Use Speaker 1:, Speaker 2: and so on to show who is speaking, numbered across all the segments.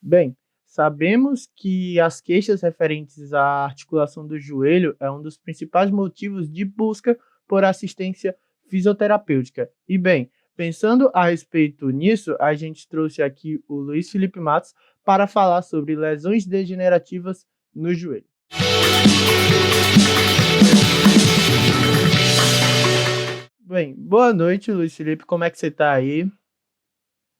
Speaker 1: Bem, sabemos que as queixas referentes à articulação do joelho é um dos principais motivos de busca por assistência fisioterapêutica. E bem, pensando a respeito nisso, a gente trouxe aqui o Luiz Felipe Matos para falar sobre lesões degenerativas no joelho. Bem, boa noite, Luiz Felipe, como é que você está aí?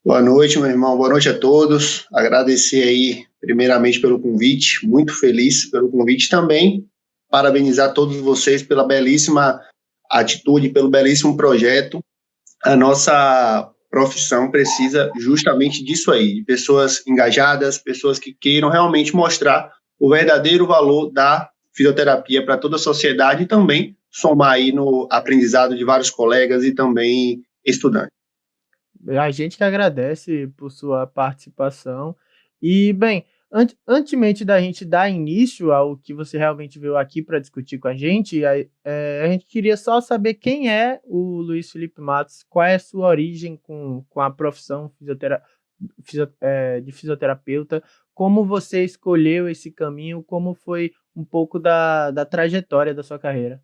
Speaker 2: Boa noite, meu irmão. Boa noite a todos. Agradecer aí, primeiramente, pelo convite. Muito feliz pelo convite também. Parabenizar todos vocês pela belíssima atitude, pelo belíssimo projeto. A nossa profissão precisa justamente disso aí, de pessoas engajadas, pessoas que queiram realmente mostrar o verdadeiro valor da fisioterapia para toda a sociedade e também somar aí no aprendizado de vários colegas e também estudantes.
Speaker 1: A gente que agradece por sua participação. E, bem, antemente da gente dar início ao que você realmente veio aqui para discutir com a gente, a gente queria só saber quem é o Luiz Felipe Matos, qual é a sua origem com a profissão de fisioterapeuta, como você escolheu esse caminho, como foi um pouco da trajetória da sua carreira.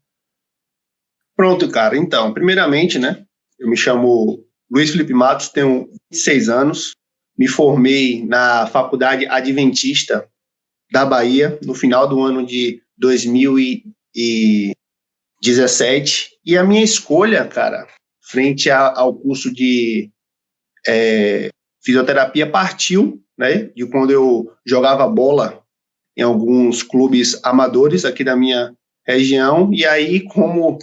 Speaker 2: Pronto, cara. Então, primeiramente, né, eu me chamo Luiz Felipe Matos, tenho 26 anos, me formei na Faculdade Adventista da Bahia no final do ano de 2017. E a minha escolha, cara, frente ao curso de fisioterapia partiu, né, de quando eu jogava bola em alguns clubes amadores aqui da minha região. E aí, como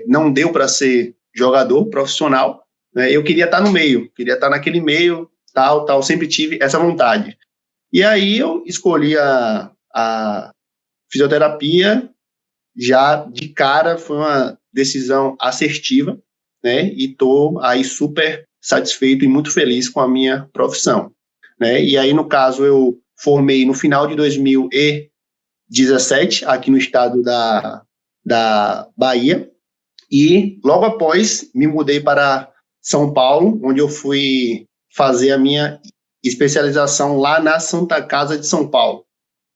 Speaker 2: não deu para ser jogador profissional, né, eu queria estar no meio, queria estar naquele meio, tal, sempre tive essa vontade. E aí eu escolhi a fisioterapia, já de cara foi uma decisão assertiva, né, e estou aí super satisfeito e muito feliz com a minha profissão, né, e aí no caso eu formei no final de 2017 aqui no estado da Bahia, e logo após me mudei para São Paulo, onde eu fui fazer a minha especialização lá na Santa Casa de São Paulo,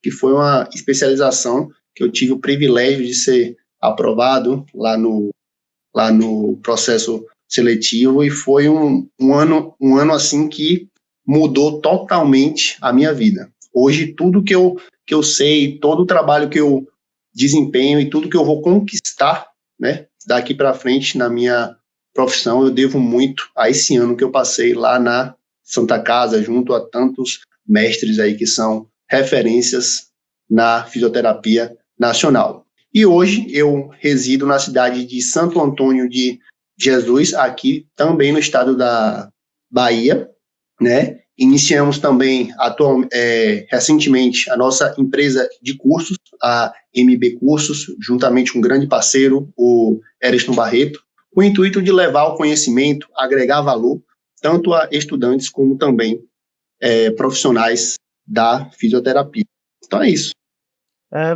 Speaker 2: que foi uma especialização que eu tive o privilégio de ser aprovado lá no processo seletivo, e foi um ano assim que mudou totalmente a minha vida. Hoje, tudo que eu sei, todo o trabalho que eu desempenho e tudo que eu vou conquistar, né, daqui para frente na minha profissão, eu devo muito a esse ano que eu passei lá na Santa Casa, junto a tantos mestres aí que são referências na fisioterapia nacional. E hoje eu resido na cidade de Santo Antônio de Jesus, aqui também no estado da Bahia, né? Iniciamos também recentemente a nossa empresa de cursos, a MB Cursos, juntamente com um grande parceiro, o Eriston Barreto, com o intuito de levar o conhecimento, agregar valor, tanto a estudantes como também profissionais da fisioterapia. Então é isso.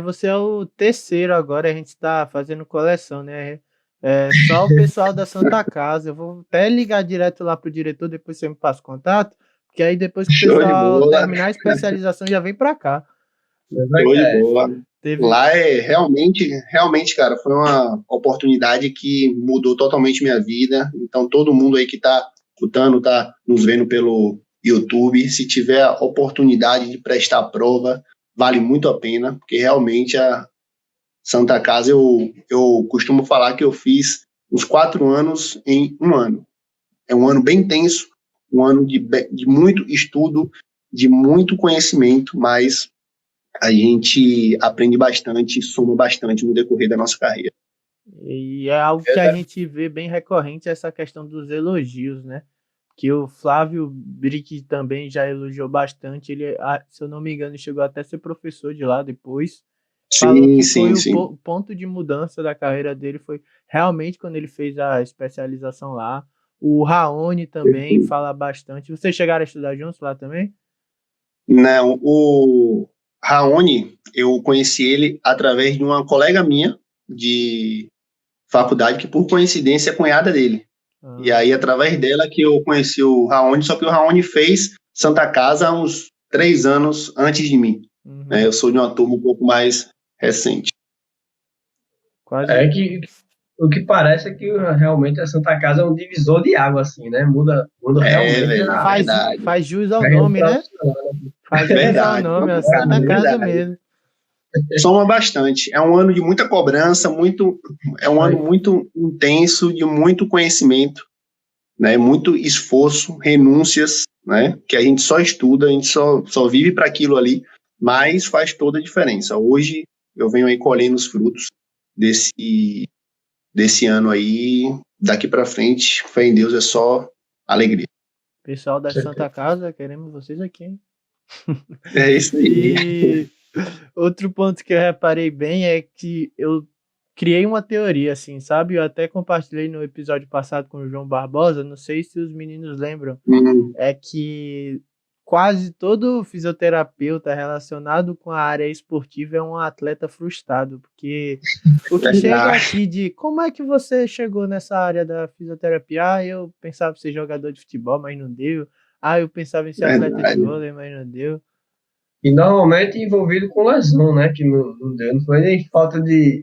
Speaker 1: Você é o terceiro agora, a gente está fazendo coleção, né? Só o pessoal da Santa Casa. Eu vou até ligar direto lá pro diretor, depois você me passa o contato, porque aí depois que o
Speaker 2: Show de
Speaker 1: pessoal
Speaker 2: bola.
Speaker 1: terminar a especialização já vem para cá.
Speaker 2: Show de bola.
Speaker 1: Teve.
Speaker 2: Lá realmente, cara, foi uma oportunidade que mudou totalmente minha vida. Então, todo mundo aí que está escutando, está nos vendo pelo YouTube, se tiver a oportunidade de prestar a prova, vale muito a pena, porque realmente a Santa Casa, eu costumo falar que eu fiz uns 4 anos em um ano. É um ano bem intenso, um ano de muito estudo, de muito conhecimento, mas a gente aprende bastante, soma bastante no decorrer da nossa carreira.
Speaker 1: E é algo que a gente vê bem recorrente, essa questão dos elogios, né? Que o Flávio Brick também já elogiou bastante. Ele, se eu não me engano, chegou até a ser professor de lá depois. Falou
Speaker 2: Sim,
Speaker 1: que foi
Speaker 2: sim,
Speaker 1: o
Speaker 2: sim.
Speaker 1: ponto de mudança da carreira dele, foi realmente quando ele fez a especialização lá. O Raoni também fala bastante. Vocês chegaram a estudar juntos lá também?
Speaker 2: Não, o Raoni, eu conheci ele através de uma colega minha de faculdade, que por coincidência é cunhada dele. E
Speaker 1: Ah,
Speaker 2: aí, através dela que eu conheci o Raoni, só que o Raoni fez Santa Casa há uns 3 anos antes de mim. Eu sou de uma turma um pouco mais recente.
Speaker 3: É que o que parece é que realmente a Santa Casa é um divisor de água, assim, né? Muda realmente.
Speaker 2: Verdade.
Speaker 1: Faz jus ao nome, né? Faz jus ao nome, a Santa Casa mesmo.
Speaker 2: Soma bastante. É um ano de muita cobrança, é um ano muito intenso, de muito conhecimento, né? Muito esforço, renúncias, né? Que a gente só estuda, a gente só vive para aquilo ali, mas faz toda a diferença. Hoje eu venho aí colhendo os frutos desse ano aí, daqui para frente, fé em Deus é só alegria.
Speaker 1: Pessoal da Santa Casa, queremos vocês aqui, hein?
Speaker 2: É isso aí.
Speaker 1: E outro ponto que eu reparei bem é que eu criei uma teoria, assim, sabe? Eu até compartilhei no episódio passado com o João Barbosa, não sei se os meninos lembram, é que quase todo fisioterapeuta relacionado com a área esportiva é um atleta frustrado, porque o que chega aqui de como é que você chegou nessa área da fisioterapia? Eu pensava em ser jogador de futebol, mas não deu. Eu pensava em ser atleta de vôlei, mas não deu.
Speaker 3: E normalmente envolvido com lesão, né? Que não deu, não foi nem falta de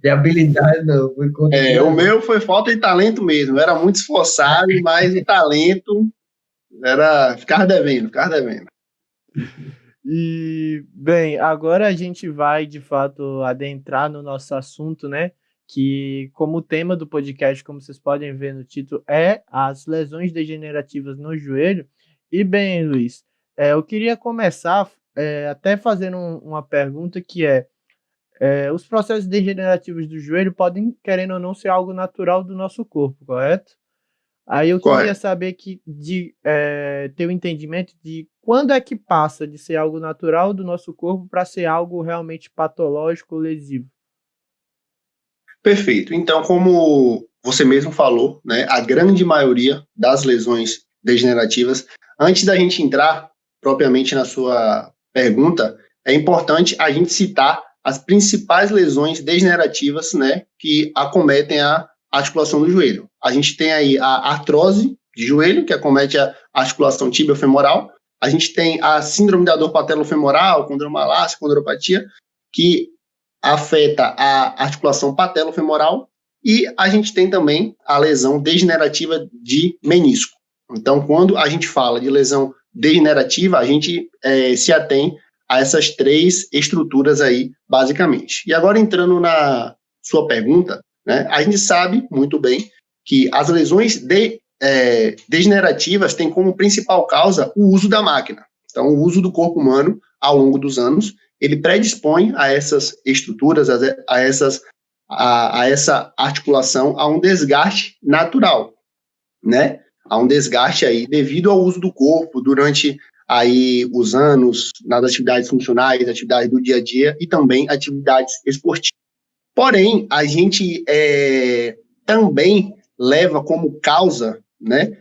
Speaker 3: habilidade, não.
Speaker 2: O meu foi falta de talento mesmo. Era muito esforçado, mas o talento ficava devendo.
Speaker 1: E, bem, agora a gente vai, de fato, adentrar no nosso assunto, né? Que, como o tema do podcast, como vocês podem ver no título, é as lesões degenerativas no joelho. E, bem, Luiz, eu queria começar até fazendo uma pergunta que os processos degenerativos do joelho podem, querendo ou não, ser algo natural do nosso corpo, correto? Aí eu queria saber ter um entendimento de quando é que passa de ser algo natural do nosso corpo para ser algo realmente patológico ou lesivo.
Speaker 2: Perfeito. Então, como você mesmo falou, né, a grande maioria das lesões degenerativas, antes da gente entrar propriamente na sua pergunta, é importante a gente citar as principais lesões degenerativas, né, que acometem a articulação do joelho. A gente tem aí a artrose de joelho, que acomete a articulação tibiofemoral. A gente tem a síndrome da dor patelofemoral, condromalácia, condropatia, que afeta a articulação patelofemoral. E a gente tem também a lesão degenerativa de menisco. Então, quando a gente fala de lesão degenerativa, a gente se atém a essas 3 estruturas aí, basicamente. E agora, entrando na sua pergunta, né, a gente sabe muito bem que as lesões degenerativas têm como principal causa o uso da máquina. Então, o uso do corpo humano, ao longo dos anos, ele predispõe a essas estruturas, a essa articulação, a um desgaste natural, né? A um desgaste aí devido ao uso do corpo durante aí os anos nas atividades funcionais, atividades do dia a dia e também atividades esportivas. Porém, a gente também leva como causa, né,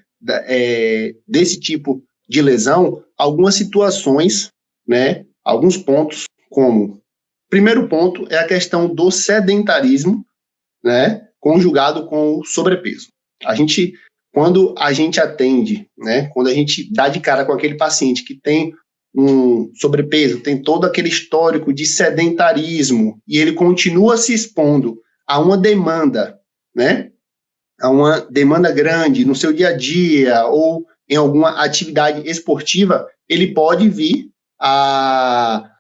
Speaker 2: desse tipo de lesão algumas situações, né, alguns pontos, como primeiro ponto é a questão do sedentarismo, né, conjugado com o sobrepeso. Quando a gente atende, né, quando a gente dá de cara com aquele paciente que tem um sobrepeso, tem todo aquele histórico de sedentarismo e ele continua se expondo a uma demanda, né, a uma demanda grande no seu dia a dia ou em alguma atividade esportiva, ele pode vir a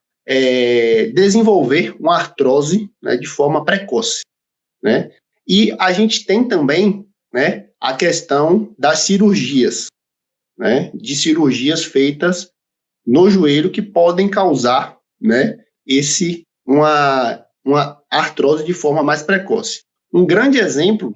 Speaker 2: desenvolver uma artrose, né, de forma precoce, né? E a gente tem também, né, a questão das cirurgias, né, de cirurgias feitas no joelho que podem causar, né, uma artrose de forma mais precoce. Um grande exemplo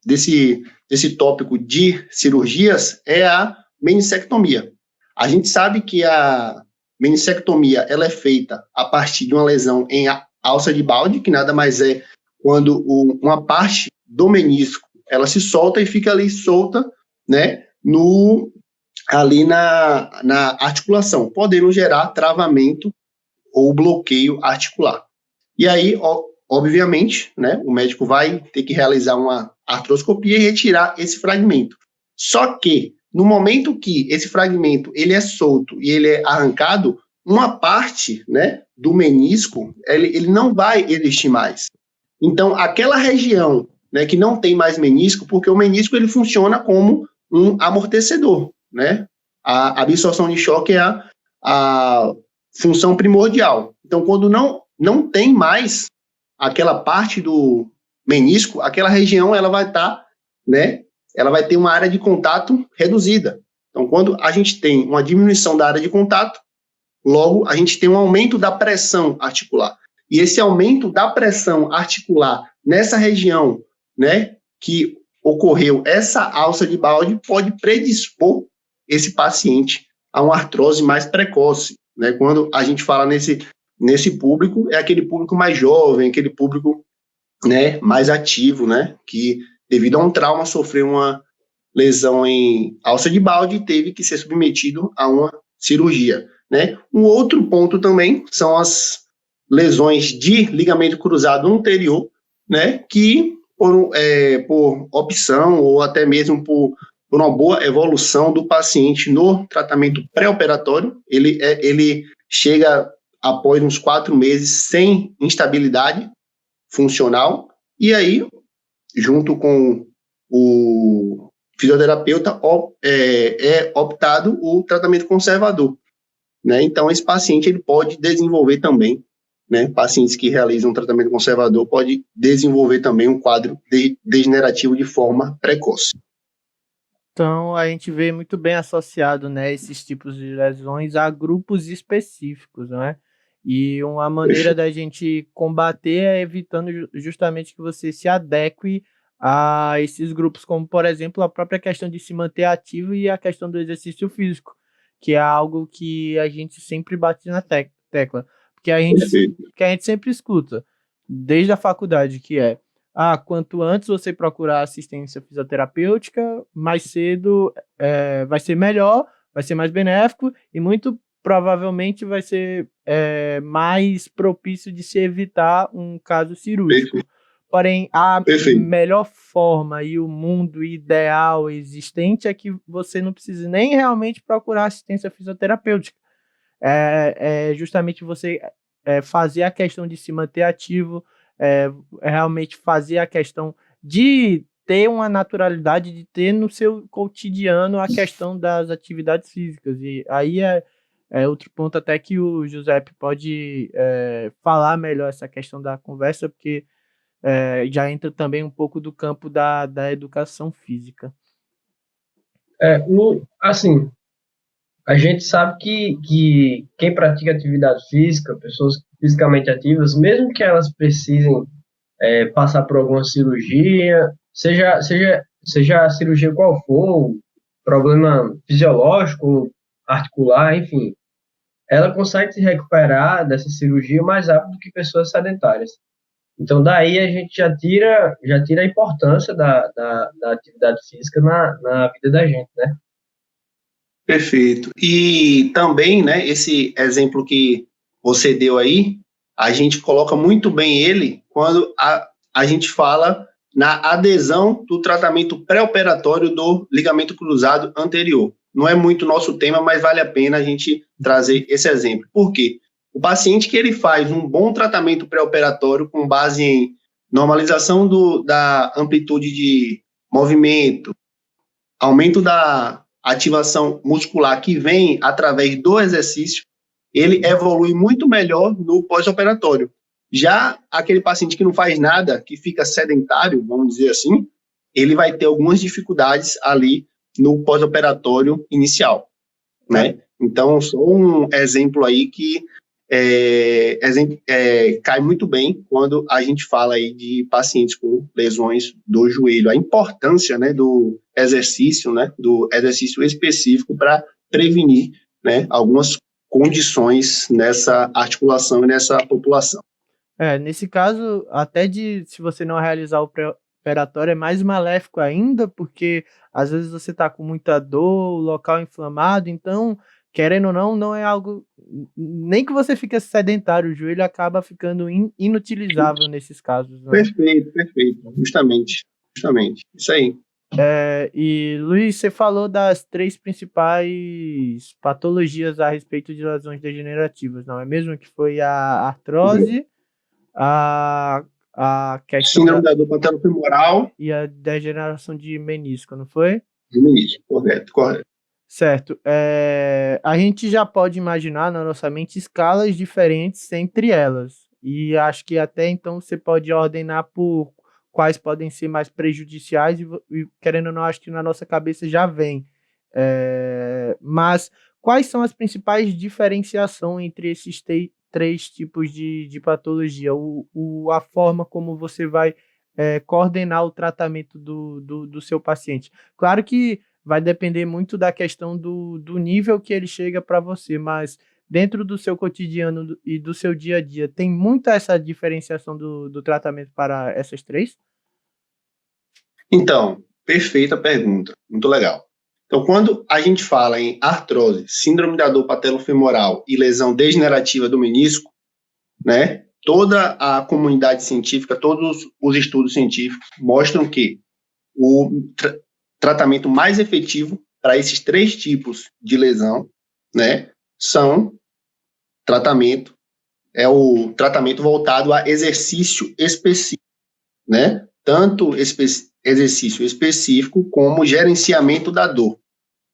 Speaker 2: desse tópico de cirurgias é a meningectomia. A gente sabe que a meningectomia ela é feita a partir de uma lesão em alça de Bowden, que nada mais é quando uma parte do menisco ela se solta e fica ali solta, né, ali na articulação, podendo gerar travamento ou bloqueio articular. E aí, obviamente, né, o médico vai ter que realizar uma artroscopia e retirar esse fragmento. Só que no momento que esse fragmento ele é solto e ele é arrancado, uma parte, né, do menisco, ele não vai existir mais. Então, aquela região, né, que não tem mais menisco, porque o menisco ele funciona como um amortecedor, né? A absorção de choque é a função primordial. Então, quando não tem mais aquela parte do menisco, aquela região ela vai estar, né? Ela vai ter uma área de contato reduzida. Então, quando a gente tem uma diminuição da área de contato, logo a gente tem um aumento da pressão articular. E esse aumento da pressão articular nessa região, né, que ocorreu essa alça de balde, pode predispor esse paciente a uma artrose mais precoce, né? Quando a gente fala nesse público, é aquele público mais jovem, aquele público, né, mais ativo, né, que devido a um trauma sofreu uma lesão em alça de balde e teve que ser submetido a uma cirurgia, né? Um outro ponto também são as lesões de ligamento cruzado anterior, né, que por opção ou até mesmo por uma boa evolução do paciente no tratamento pré-operatório, ele chega após uns 4 meses sem instabilidade funcional, e aí, junto com o fisioterapeuta, é optado o tratamento conservador, né? Então, esse paciente ele pode desenvolver também, né? Pacientes que realizam um tratamento conservador pode desenvolver também um quadro degenerativo de forma precoce.
Speaker 1: Então, a gente vê muito bem associado, né, esses tipos de lesões a grupos específicos, não é? E uma maneira da gente combater é evitando justamente que você se adeque a esses grupos, como, por exemplo, a própria questão de se manter ativo e a questão do exercício físico, que é algo que a gente sempre bate na tecla, porque a gente sempre escuta, desde a faculdade, que é quanto antes você procurar assistência fisioterapêutica, mais cedo vai ser melhor, vai ser mais benéfico e muito provavelmente vai ser mais propício de se evitar um caso cirúrgico.
Speaker 2: Perfeito.
Speaker 1: Porém, a melhor forma e o mundo ideal existente é que você não precise nem realmente procurar assistência fisioterapêutica. É justamente você fazer a questão de se manter ativo, realmente fazer a questão de ter uma naturalidade, de ter no seu cotidiano a questão das atividades físicas. E aí é outro ponto até que o Giuseppe pode falar melhor essa questão da conversa, porque já entra também um pouco do campo da educação física.
Speaker 3: Assim, a gente sabe que quem pratica atividade física, pessoas fisicamente ativas, mesmo que elas precisem passar por alguma cirurgia, seja a cirurgia qual for, problema fisiológico, articular, enfim, ela consegue se recuperar dessa cirurgia mais rápido que pessoas sedentárias. Então, daí a gente já tira a importância da atividade física na vida da gente, né?
Speaker 2: Perfeito. E também, né, esse exemplo que você deu aí, a gente coloca muito bem ele quando a gente fala na adesão do tratamento pré-operatório do ligamento cruzado anterior. Não é muito nosso tema, mas vale a pena a gente trazer esse exemplo. Por quê? O paciente que ele faz um bom tratamento pré-operatório com base em normalização da amplitude de movimento, aumento da ativação muscular que vem através do exercício, ele evolui muito melhor no pós-operatório. Já aquele paciente que não faz nada, que fica sedentário, vamos dizer assim, ele vai ter algumas dificuldades ali no pós-operatório inicial, né? Então, só um exemplo aí que cai muito bem quando a gente fala aí de pacientes com lesões do joelho. A importância, né, do exercício específico para prevenir, né, algumas condições nessa articulação e nessa população.
Speaker 1: Nesse caso, até se você não realizar o pré-operatório, é mais maléfico ainda, porque às vezes você está com muita dor, o local inflamado, então, querendo ou não é algo, nem que você fique sedentário, o joelho acaba ficando inutilizável nesses casos. Né?
Speaker 2: Perfeito, justamente, isso aí.
Speaker 1: E Luiz, você falou das 3 principais patologias a respeito de lesões degenerativas, não é mesmo? Que foi a artrose, a, a questão
Speaker 2: Síndrome da dor patelofemoral
Speaker 1: e a degeneração de menisco, não foi?
Speaker 2: e menisco. Correto, correto.
Speaker 1: Certo. A gente já pode imaginar na nossa mente escalas diferentes entre elas. E acho que até então você pode ordenar por quais podem ser mais prejudiciais e querendo ou não, acho que na nossa cabeça já vem. Mas quais são as principais diferenciações entre esses 3 tipos de patologia? A forma como você vai coordenar o tratamento do seu paciente. Claro que vai depender muito da questão do nível que ele chega para você, mas dentro do seu cotidiano e do seu dia a dia, tem muita essa diferenciação do tratamento para essas 3?
Speaker 2: Então, perfeita pergunta, muito legal. Então, quando a gente fala em artrose, síndrome da dor patelofemoral e lesão degenerativa do menisco, né, toda a comunidade científica, todos os estudos científicos mostram que o tratamento mais efetivo para esses 3 tipos de lesão, né, é o tratamento voltado a exercício específico, né, tanto exercício específico como gerenciamento da dor,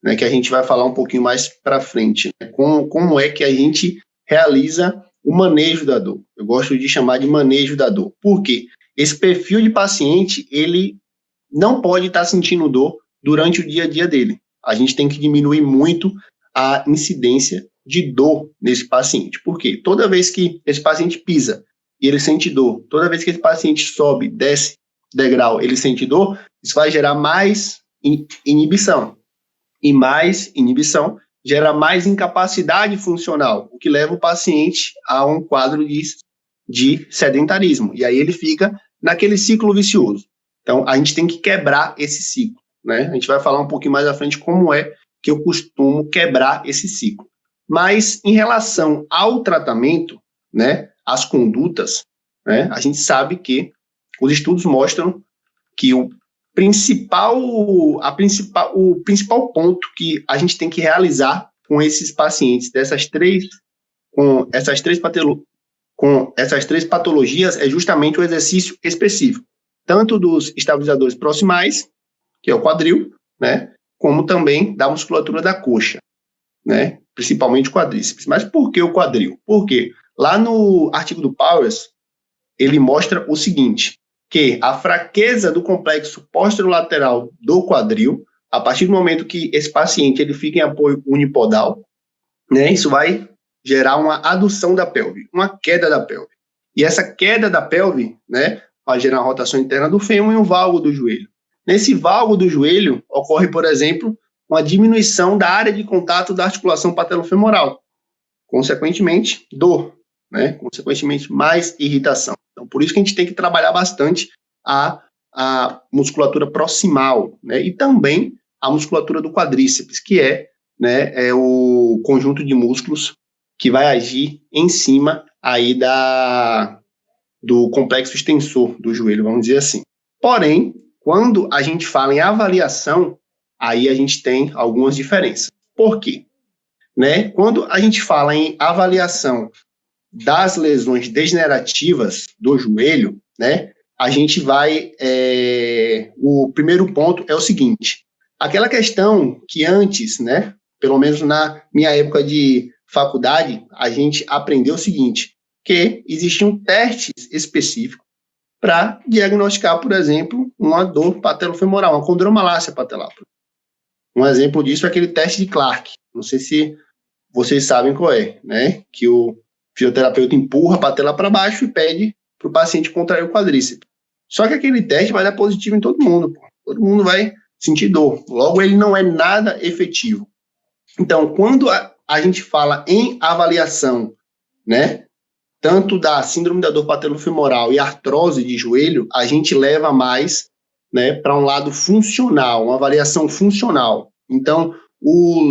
Speaker 2: né, que a gente vai falar um pouquinho mais para frente, né, como é que a gente realiza o manejo da dor. Eu gosto de chamar de manejo da dor. Por quê? Esse perfil de paciente, ele não pode estar sentindo dor durante o dia a dia dele. A gente tem que diminuir muito a incidência de dor nesse paciente. Por quê? Toda vez que esse paciente pisa e ele sente dor, toda vez que esse paciente sobe, desce degrau, ele sente dor, isso vai gerar mais inibição. E mais inibição gera mais incapacidade funcional, o que leva o paciente a um quadro de sedentarismo. E aí ele fica naquele ciclo vicioso. Então, a gente tem que quebrar esse ciclo, né? A gente vai falar um pouquinho mais à frente como é que eu costumo quebrar esse ciclo. Mas, em relação ao tratamento, né, as condutas, né, a gente sabe que os estudos mostram que o principal ponto que a gente tem que realizar com esses pacientes com essas três patologias é justamente o exercício específico, tanto dos estabilizadores proximais, que é o quadril, né, como também da musculatura da coxa, né, principalmente o quadríceps. Mas por que o quadril? Porque lá no artigo do Powers, ele mostra o seguinte, que a fraqueza do complexo posterolateral do quadril, a partir do momento que esse paciente ele fica em apoio unipodal, né, isso vai gerar uma adução da pelve, uma queda da pelve. E essa queda da pelve, né, vai gerar uma rotação interna do fêmur e um valgo do joelho. Nesse valgo do joelho, ocorre, por exemplo, uma diminuição da área de contato da articulação patelofemoral. Consequentemente, dor, né? Consequentemente, mais irritação. Então, por isso que a gente tem que trabalhar bastante a musculatura proximal, né? E também a musculatura do quadríceps, que é o conjunto de músculos que vai agir em cima aí do complexo extensor do joelho, vamos dizer assim. Porém, quando a gente fala em avaliação, aí a gente tem algumas diferenças. Por quê? Né? Quando a gente fala em avaliação das lesões degenerativas do joelho, né, a gente vai... o primeiro ponto é o seguinte, aquela questão que antes, né, pelo menos na minha época de faculdade, a gente aprendeu o seguinte, que existiam testes específicos para diagnosticar, por exemplo, uma dor patelofemoral, uma condromalácia patelar. Um exemplo disso é aquele teste de Clark. Não sei se vocês sabem qual é, né? Que o fisioterapeuta empurra a patela para baixo e pede para o paciente contrair o quadríceps. Só que aquele teste vai dar positivo em todo mundo. Pô. Todo mundo vai sentir dor. Logo, ele não é nada efetivo. Então, quando a gente fala em avaliação, né? Tanto da síndrome da dor patelofemoral e artrose de joelho, a gente leva mais, né, para um lado funcional, uma avaliação funcional. Então, o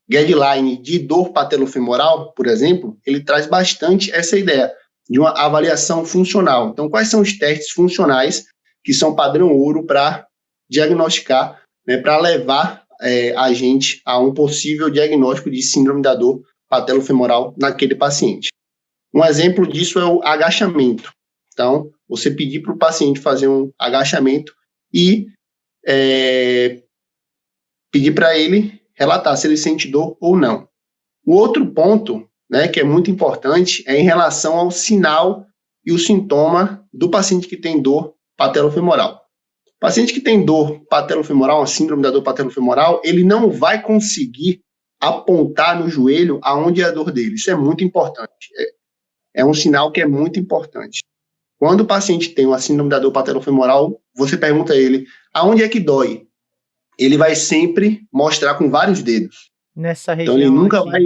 Speaker 2: guideline de dor patelofemoral, por exemplo, ele traz bastante essa ideia de uma avaliação funcional. Então, quais são os testes funcionais que são padrão ouro para diagnosticar, né, para levar a gente a um possível diagnóstico de síndrome da dor patelofemoral naquele paciente. Um exemplo disso é o agachamento. Então, você pedir para o paciente fazer um agachamento e pedir para ele relatar se ele sente dor ou não. O outro ponto, né, que é muito importante, é em relação ao sinal e o sintoma do paciente que tem dor patelofemoral. O paciente que tem dor patelofemoral, a síndrome da dor patelofemoral, ele não vai conseguir apontar no joelho aonde é a dor dele. Isso é muito importante. É um sinal que é muito importante. Quando o paciente tem uma síndrome da dor patelofemoral, você pergunta a ele aonde é que dói. Ele vai sempre mostrar com vários dedos.
Speaker 1: Nessa região
Speaker 2: então ele nunca
Speaker 1: aqui.
Speaker 2: vai...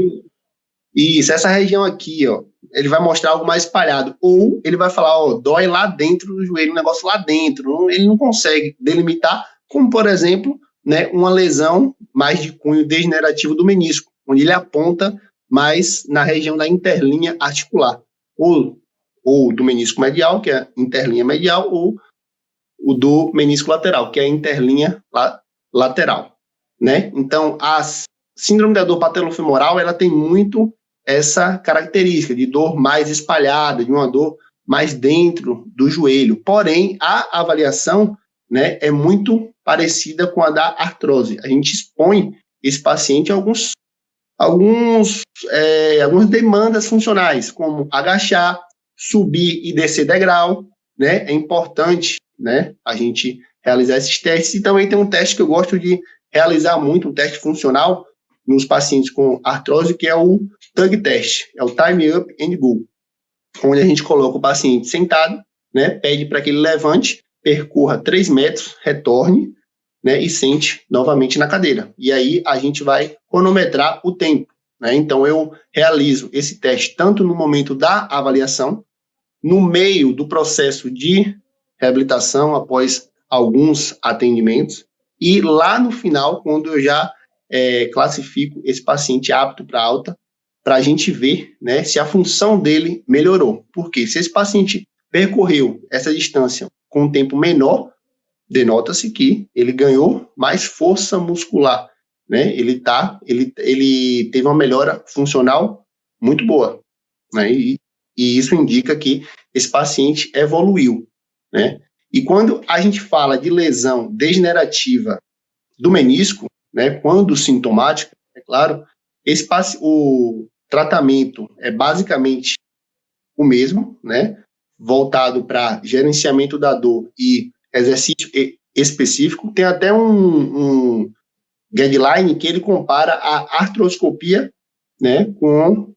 Speaker 2: Isso, essa região aqui, ó, ele vai mostrar algo mais espalhado. Ou ele vai falar, ó, dói lá dentro do joelho, um negócio lá dentro. Ele não consegue delimitar, como, por exemplo, né, uma lesão mais de cunho degenerativo do menisco, onde ele aponta mais na região da interlinha articular. Ou do menisco medial, que é a interlinha medial, ou o do menisco lateral, que é a interlinha lateral, né? Então, a síndrome da dor patelofemoral, ela tem muito essa característica de dor mais espalhada, de uma dor mais dentro do joelho. Porém, a avaliação, né, é muito parecida com a da artrose. A gente expõe esse paciente a algumas demandas funcionais, como agachar, subir e descer degrau, né? É importante, né, a gente realizar esses testes. E também tem um teste que eu gosto de realizar muito, um teste funcional nos pacientes com artrose, que é o TUG test, é o Time Up and Go, onde a gente coloca o paciente sentado, né, pede para que ele levante, percorra 3 metros, retorne, né, e sente novamente na cadeira. E aí a gente vai cronometrar o tempo, né? Então eu realizo esse teste tanto no momento da avaliação, no meio do processo de reabilitação, após alguns atendimentos, e lá no final, quando eu já classifico esse paciente apto para alta, para a gente ver, né, se a função dele melhorou. Porque se esse paciente percorreu essa distância com um tempo menor, denota-se que ele ganhou mais força muscular, né? Ele teve uma melhora funcional muito boa, né? E isso indica que esse paciente evoluiu, né? E quando a gente fala de lesão degenerativa do menisco, né, quando sintomática, é claro, o tratamento é basicamente o mesmo, né, voltado para gerenciamento da dor e exercício específico. Tem até um guideline que ele compara a artroscopia, né, com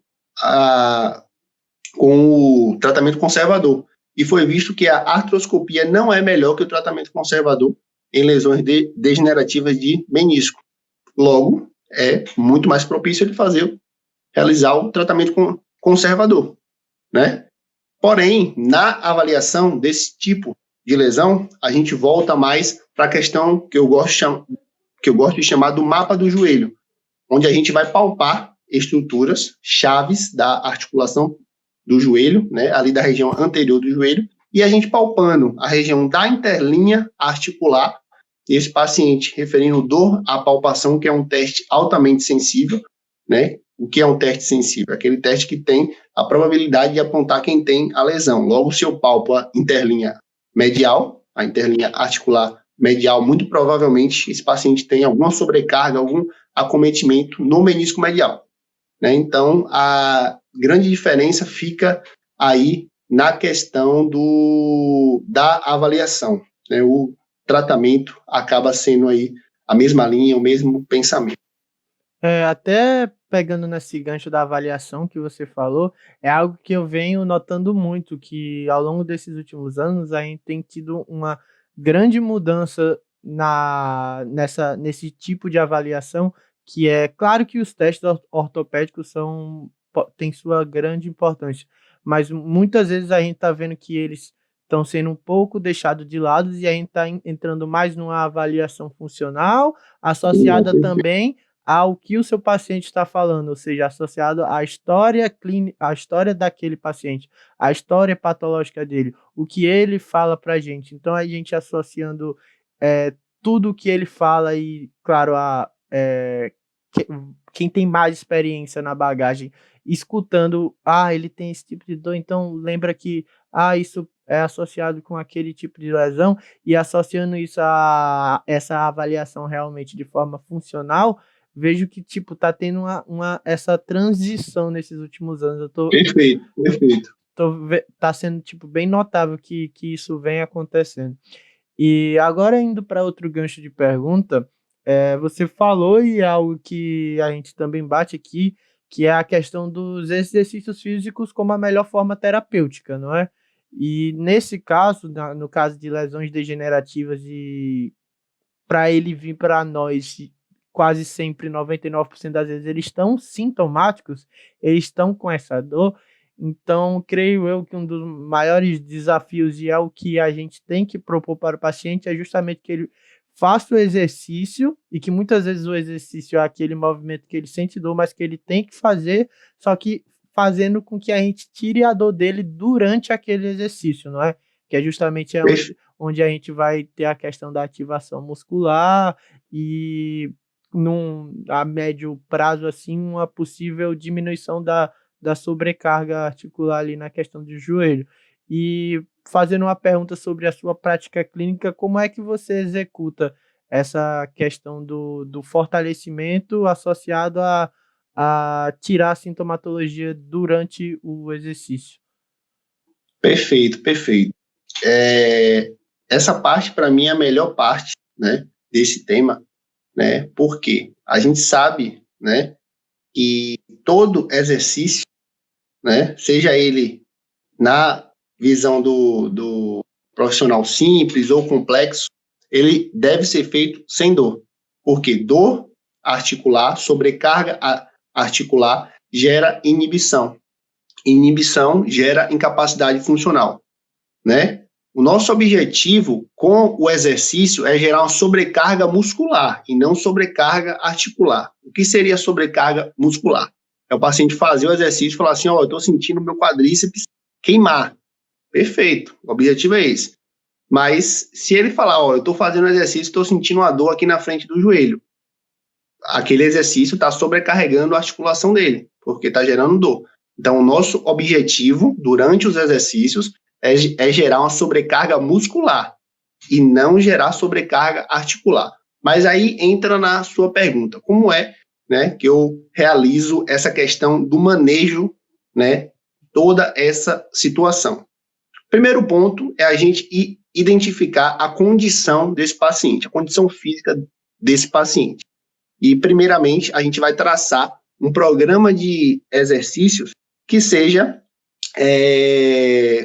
Speaker 2: o tratamento conservador. E foi visto que a artroscopia não é melhor que o tratamento conservador em lesões degenerativas de menisco. Logo, é muito mais propício ele realizar o tratamento conservador, né? Porém, na avaliação desse tipo de lesão, a gente volta mais para a questão que eu gosto de chamar do mapa do joelho, onde a gente vai palpar estruturas chaves da articulação do joelho, né, ali da região anterior do joelho, e a gente palpando a região da interlinha articular, esse paciente referindo dor à palpação, que é um teste altamente sensível, né? O que é um teste sensível? Aquele teste que tem a probabilidade de apontar quem tem a lesão. Logo, se eu palpo a interlinha medial, a interlinha articular medial, muito provavelmente esse paciente tem alguma sobrecarga, algum acometimento no menisco medial, né? Então, a grande diferença fica aí na questão da avaliação, né? O tratamento acaba sendo aí a mesma linha, o mesmo pensamento.
Speaker 1: Até pegando nesse gancho da avaliação que você falou, é algo que eu venho notando muito, que ao longo desses últimos anos a gente tem tido uma grande mudança nesse tipo de avaliação, que é claro que os testes ortopédicos têm sua grande importância, mas muitas vezes a gente está vendo que eles estão sendo um pouco deixados de lado e a gente está entrando mais numa avaliação funcional, associada também ao que o seu paciente está falando, ou seja, associado à história clínica, à história daquele paciente, à história patológica dele, o que ele fala para a gente. Então, a gente associando tudo que ele fala e, claro, quem tem mais experiência na bagagem, escutando, ele tem esse tipo de dor, então lembra que, isso é associado com aquele tipo de lesão, e associando isso a essa avaliação realmente de forma funcional, vejo que, tipo, tá tendo essa transição nesses últimos anos.
Speaker 2: Perfeito, perfeito.
Speaker 1: Tá sendo, tipo, bem notável que isso vem acontecendo. E agora, indo para outro gancho de pergunta, você falou, e é algo que a gente também bate aqui, que é a questão dos exercícios físicos como a melhor forma terapêutica, não é? E nesse caso, no caso de lesões degenerativas, e para ele vir para nós, quase sempre, 99% das vezes, eles estão sintomáticos, eles estão com essa dor. Então, creio eu que um dos maiores desafios, e é o que a gente tem que propor para o paciente, é justamente que ele faça o exercício, e que muitas vezes o exercício é aquele movimento que ele sente dor, mas que ele tem que fazer, só que fazendo com que a gente tire a dor dele durante aquele exercício, não é? Que é justamente onde a gente vai ter a questão da ativação muscular e, a médio prazo, assim, uma possível diminuição da sobrecarga articular ali na questão do joelho. E fazendo uma pergunta sobre a sua prática clínica, como é que você executa essa questão do fortalecimento associado a tirar a sintomatologia durante o exercício?
Speaker 2: Perfeito, perfeito. Essa parte, para mim, é a melhor parte, né, desse tema, né, porque a gente sabe, né, que todo exercício, né, seja ele na visão do profissional simples ou complexo, ele deve ser feito sem dor. Porque dor articular, sobrecarga articular, gera inibição. Inibição gera incapacidade funcional, né? O nosso objetivo com o exercício é gerar uma sobrecarga muscular e não sobrecarga articular. O que seria sobrecarga muscular? É o paciente fazer o exercício e falar assim, eu estou sentindo meu quadríceps queimar. Perfeito, o objetivo é esse. Mas se ele falar, eu estou fazendo o exercício, estou sentindo uma dor aqui na frente do joelho, aquele exercício está sobrecarregando a articulação dele, porque está gerando dor. Então, o nosso objetivo durante os exercícios é gerar uma sobrecarga muscular e não gerar sobrecarga articular. Mas aí entra na sua pergunta, como é, né, que eu realizo essa questão do manejo, né, toda essa situação? Primeiro ponto é a gente identificar a condição desse paciente, a condição física desse paciente. E, primeiramente, a gente vai traçar um programa de exercícios que seja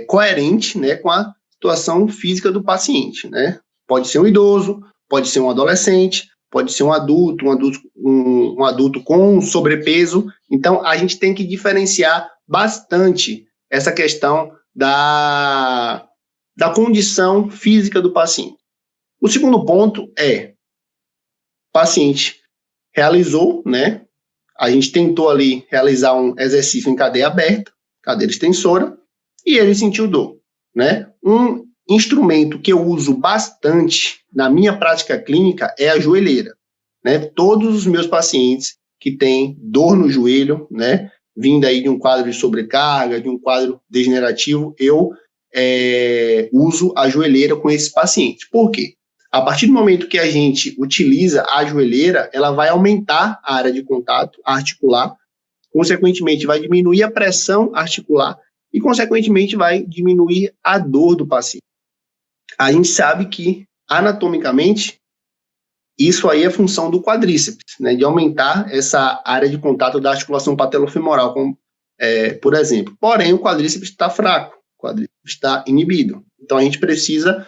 Speaker 2: coerente, né, com a situação física do paciente, né? Pode ser um idoso, pode ser um adolescente, pode ser um adulto com sobrepeso. Então, a gente tem que diferenciar bastante essa questão da condição física do paciente. O segundo ponto é, o paciente realizou, né? A gente tentou ali realizar um exercício em cadeia aberta, cadeira extensora, e ele sentiu dor, né? Um instrumento que eu uso bastante na minha prática clínica é a joelheira, né? Todos os meus pacientes que têm dor no joelho, né, vindo aí de um quadro de sobrecarga, de um quadro degenerativo, eu uso a joelheira com esses pacientes. Por quê? A partir do momento que a gente utiliza a joelheira, ela vai aumentar a área de contato articular, consequentemente vai diminuir a pressão articular e, consequentemente, vai diminuir a dor do paciente. A gente sabe que, anatomicamente, isso aí é função do quadríceps, né, de aumentar essa área de contato da articulação patelofemoral, como, por exemplo. Porém, o quadríceps está fraco, o quadríceps está inibido. Então, a gente precisa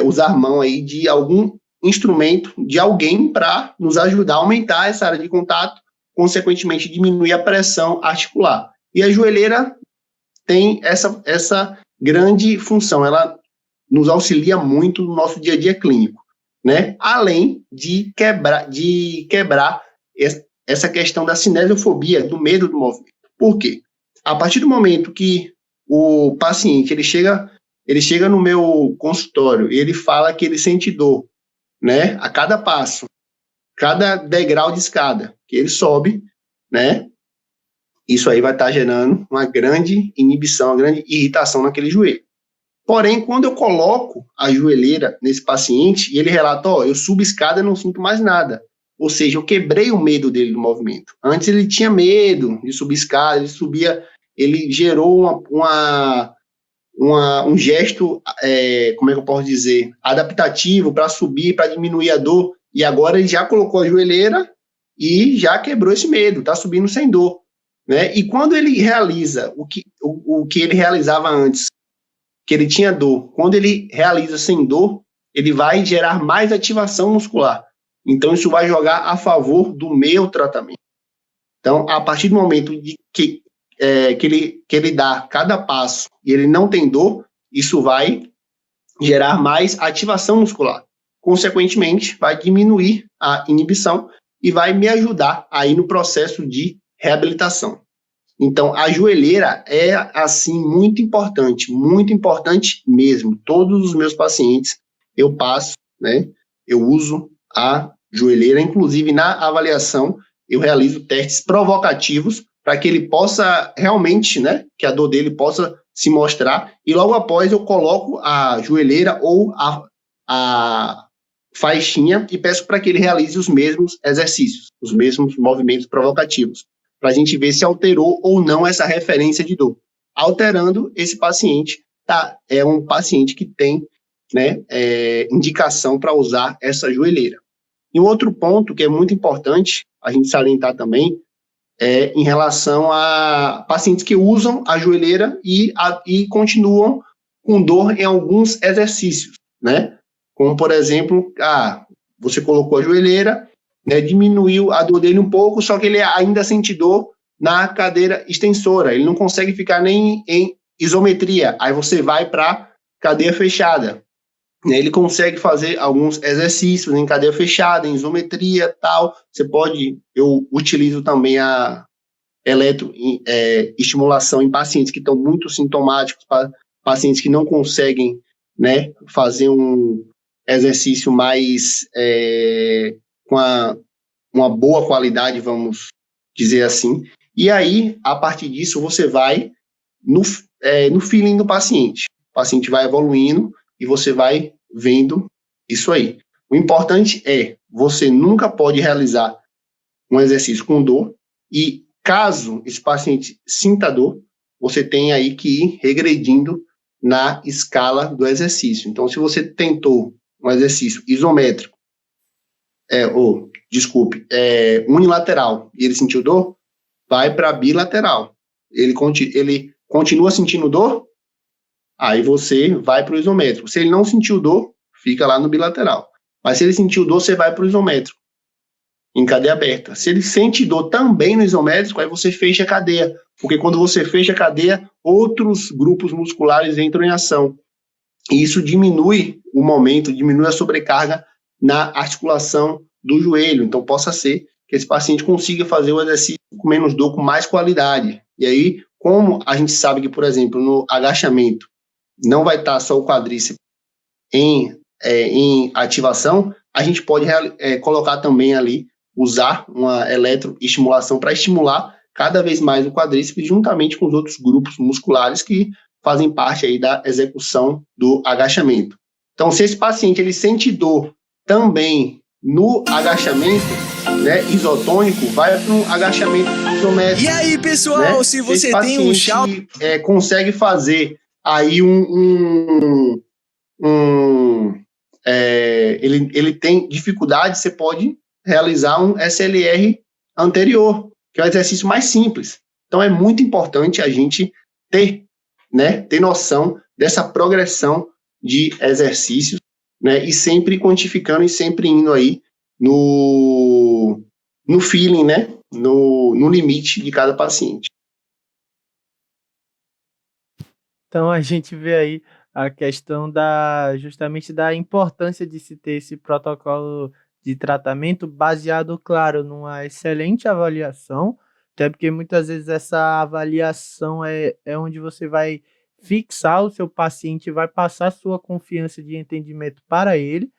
Speaker 2: usar mão aí de algum instrumento, de alguém para nos ajudar a aumentar essa área de contato, consequentemente diminuir a pressão articular. E a joelheira tem essa grande função, ela nos auxilia muito no nosso dia a dia clínico, né? Além de quebrar essa questão da cinesiofobia, do medo do movimento. Por quê? A partir do momento que o paciente ele chega no meu consultório e ele fala que ele sente dor né, a cada passo, cada degrau de escada que ele sobe, né, isso aí vai estar gerando uma grande inibição, uma grande irritação naquele joelho. Porém, quando eu coloco a joelheira nesse paciente e ele relata, eu subo escada e não sinto mais nada. Ou seja, eu quebrei o medo dele do movimento. Antes ele tinha medo de subir escada, ele gerou um gesto, como é que eu posso dizer, adaptativo para subir, para diminuir a dor. E agora ele já colocou a joelheira e já quebrou esse medo, está subindo sem dor. Né? E quando ele realiza o que ele realizava antes, que ele tinha dor, quando ele realiza sem dor, ele vai gerar mais ativação muscular. Então, isso vai jogar a favor do meu tratamento. Então, a partir do momento que ele dá cada passo e ele não tem dor, isso vai gerar mais ativação muscular. Consequentemente, vai diminuir a inibição e vai me ajudar aí no processo de reabilitação. Então, a joelheira é, assim, muito importante mesmo. Todos os meus pacientes, eu passo, né, eu uso a joelheira, inclusive na avaliação, eu realizo testes provocativos para que ele possa realmente, né, que a dor dele possa se mostrar, e logo após eu coloco a joelheira ou a faixinha e peço para que ele realize os mesmos exercícios, os mesmos movimentos provocativos, para a gente ver se alterou ou não essa referência de dor. Alterando, esse paciente é um paciente que tem, né, indicação para usar essa joelheira. E um outro ponto que é muito importante a gente salientar também é em relação a pacientes que usam a joelheira e continuam com dor em alguns exercícios, né? Como, por exemplo, você colocou a joelheira, né, diminuiu a dor dele um pouco, só que ele ainda sente dor na cadeira extensora, ele não consegue ficar nem em isometria, aí você vai para cadeia fechada, né, ele consegue fazer alguns exercícios em cadeia fechada, em isometria, tal, eu utilizo também a eletroestimulação em pacientes que estão muito sintomáticos, pacientes que não conseguem, né, fazer um exercício mais com uma boa qualidade, vamos dizer assim. E aí, a partir disso, você vai no feeling do paciente. O paciente vai evoluindo e você vai vendo isso aí. O importante é, você nunca pode realizar um exercício com dor e, caso esse paciente sinta dor, você tem aí que ir regredindo na escala do exercício. Então, se você tentou um exercício isométrico, unilateral, e ele sentiu dor, vai para bilateral. Ele continua sentindo dor, aí você vai para o isométrico. Se ele não sentiu dor, fica lá no bilateral. Mas se ele sentiu dor, você vai para o isométrico, em cadeia aberta. Se ele sente dor também no isométrico, aí você fecha a cadeia, porque quando você fecha a cadeia, outros grupos musculares entram em ação. E isso diminui o momento, diminui a sobrecarga na articulação do joelho. Então, possa ser que esse paciente consiga fazer o exercício com menos dor, com mais qualidade. E aí, como a gente sabe que, por exemplo, no agachamento, não vai estar só o quadríceps em ativação, a gente pode colocar também ali, usar uma eletroestimulação para estimular cada vez mais o quadríceps, juntamente com os outros grupos musculares que fazem parte aí da execução do agachamento. Então, se esse paciente ele sente dor também no agachamento, né, isotônico, vai para um agachamento isométrico.
Speaker 4: E aí, pessoal,
Speaker 2: né?
Speaker 4: se você tem um shout...
Speaker 2: consegue fazer aí ele tem dificuldade, você pode realizar um SLR anterior, que é o exercício mais simples. Então, é muito importante a gente ter noção dessa progressão de exercícios, né, e sempre quantificando e sempre indo aí no feeling, né, no limite de cada paciente.
Speaker 1: Então, a gente vê aí a questão justamente da importância de se ter esse protocolo de tratamento baseado, claro, numa excelente avaliação, até porque muitas vezes essa avaliação é onde você vai fixar o seu paciente, vai passar sua confiança de entendimento para ele,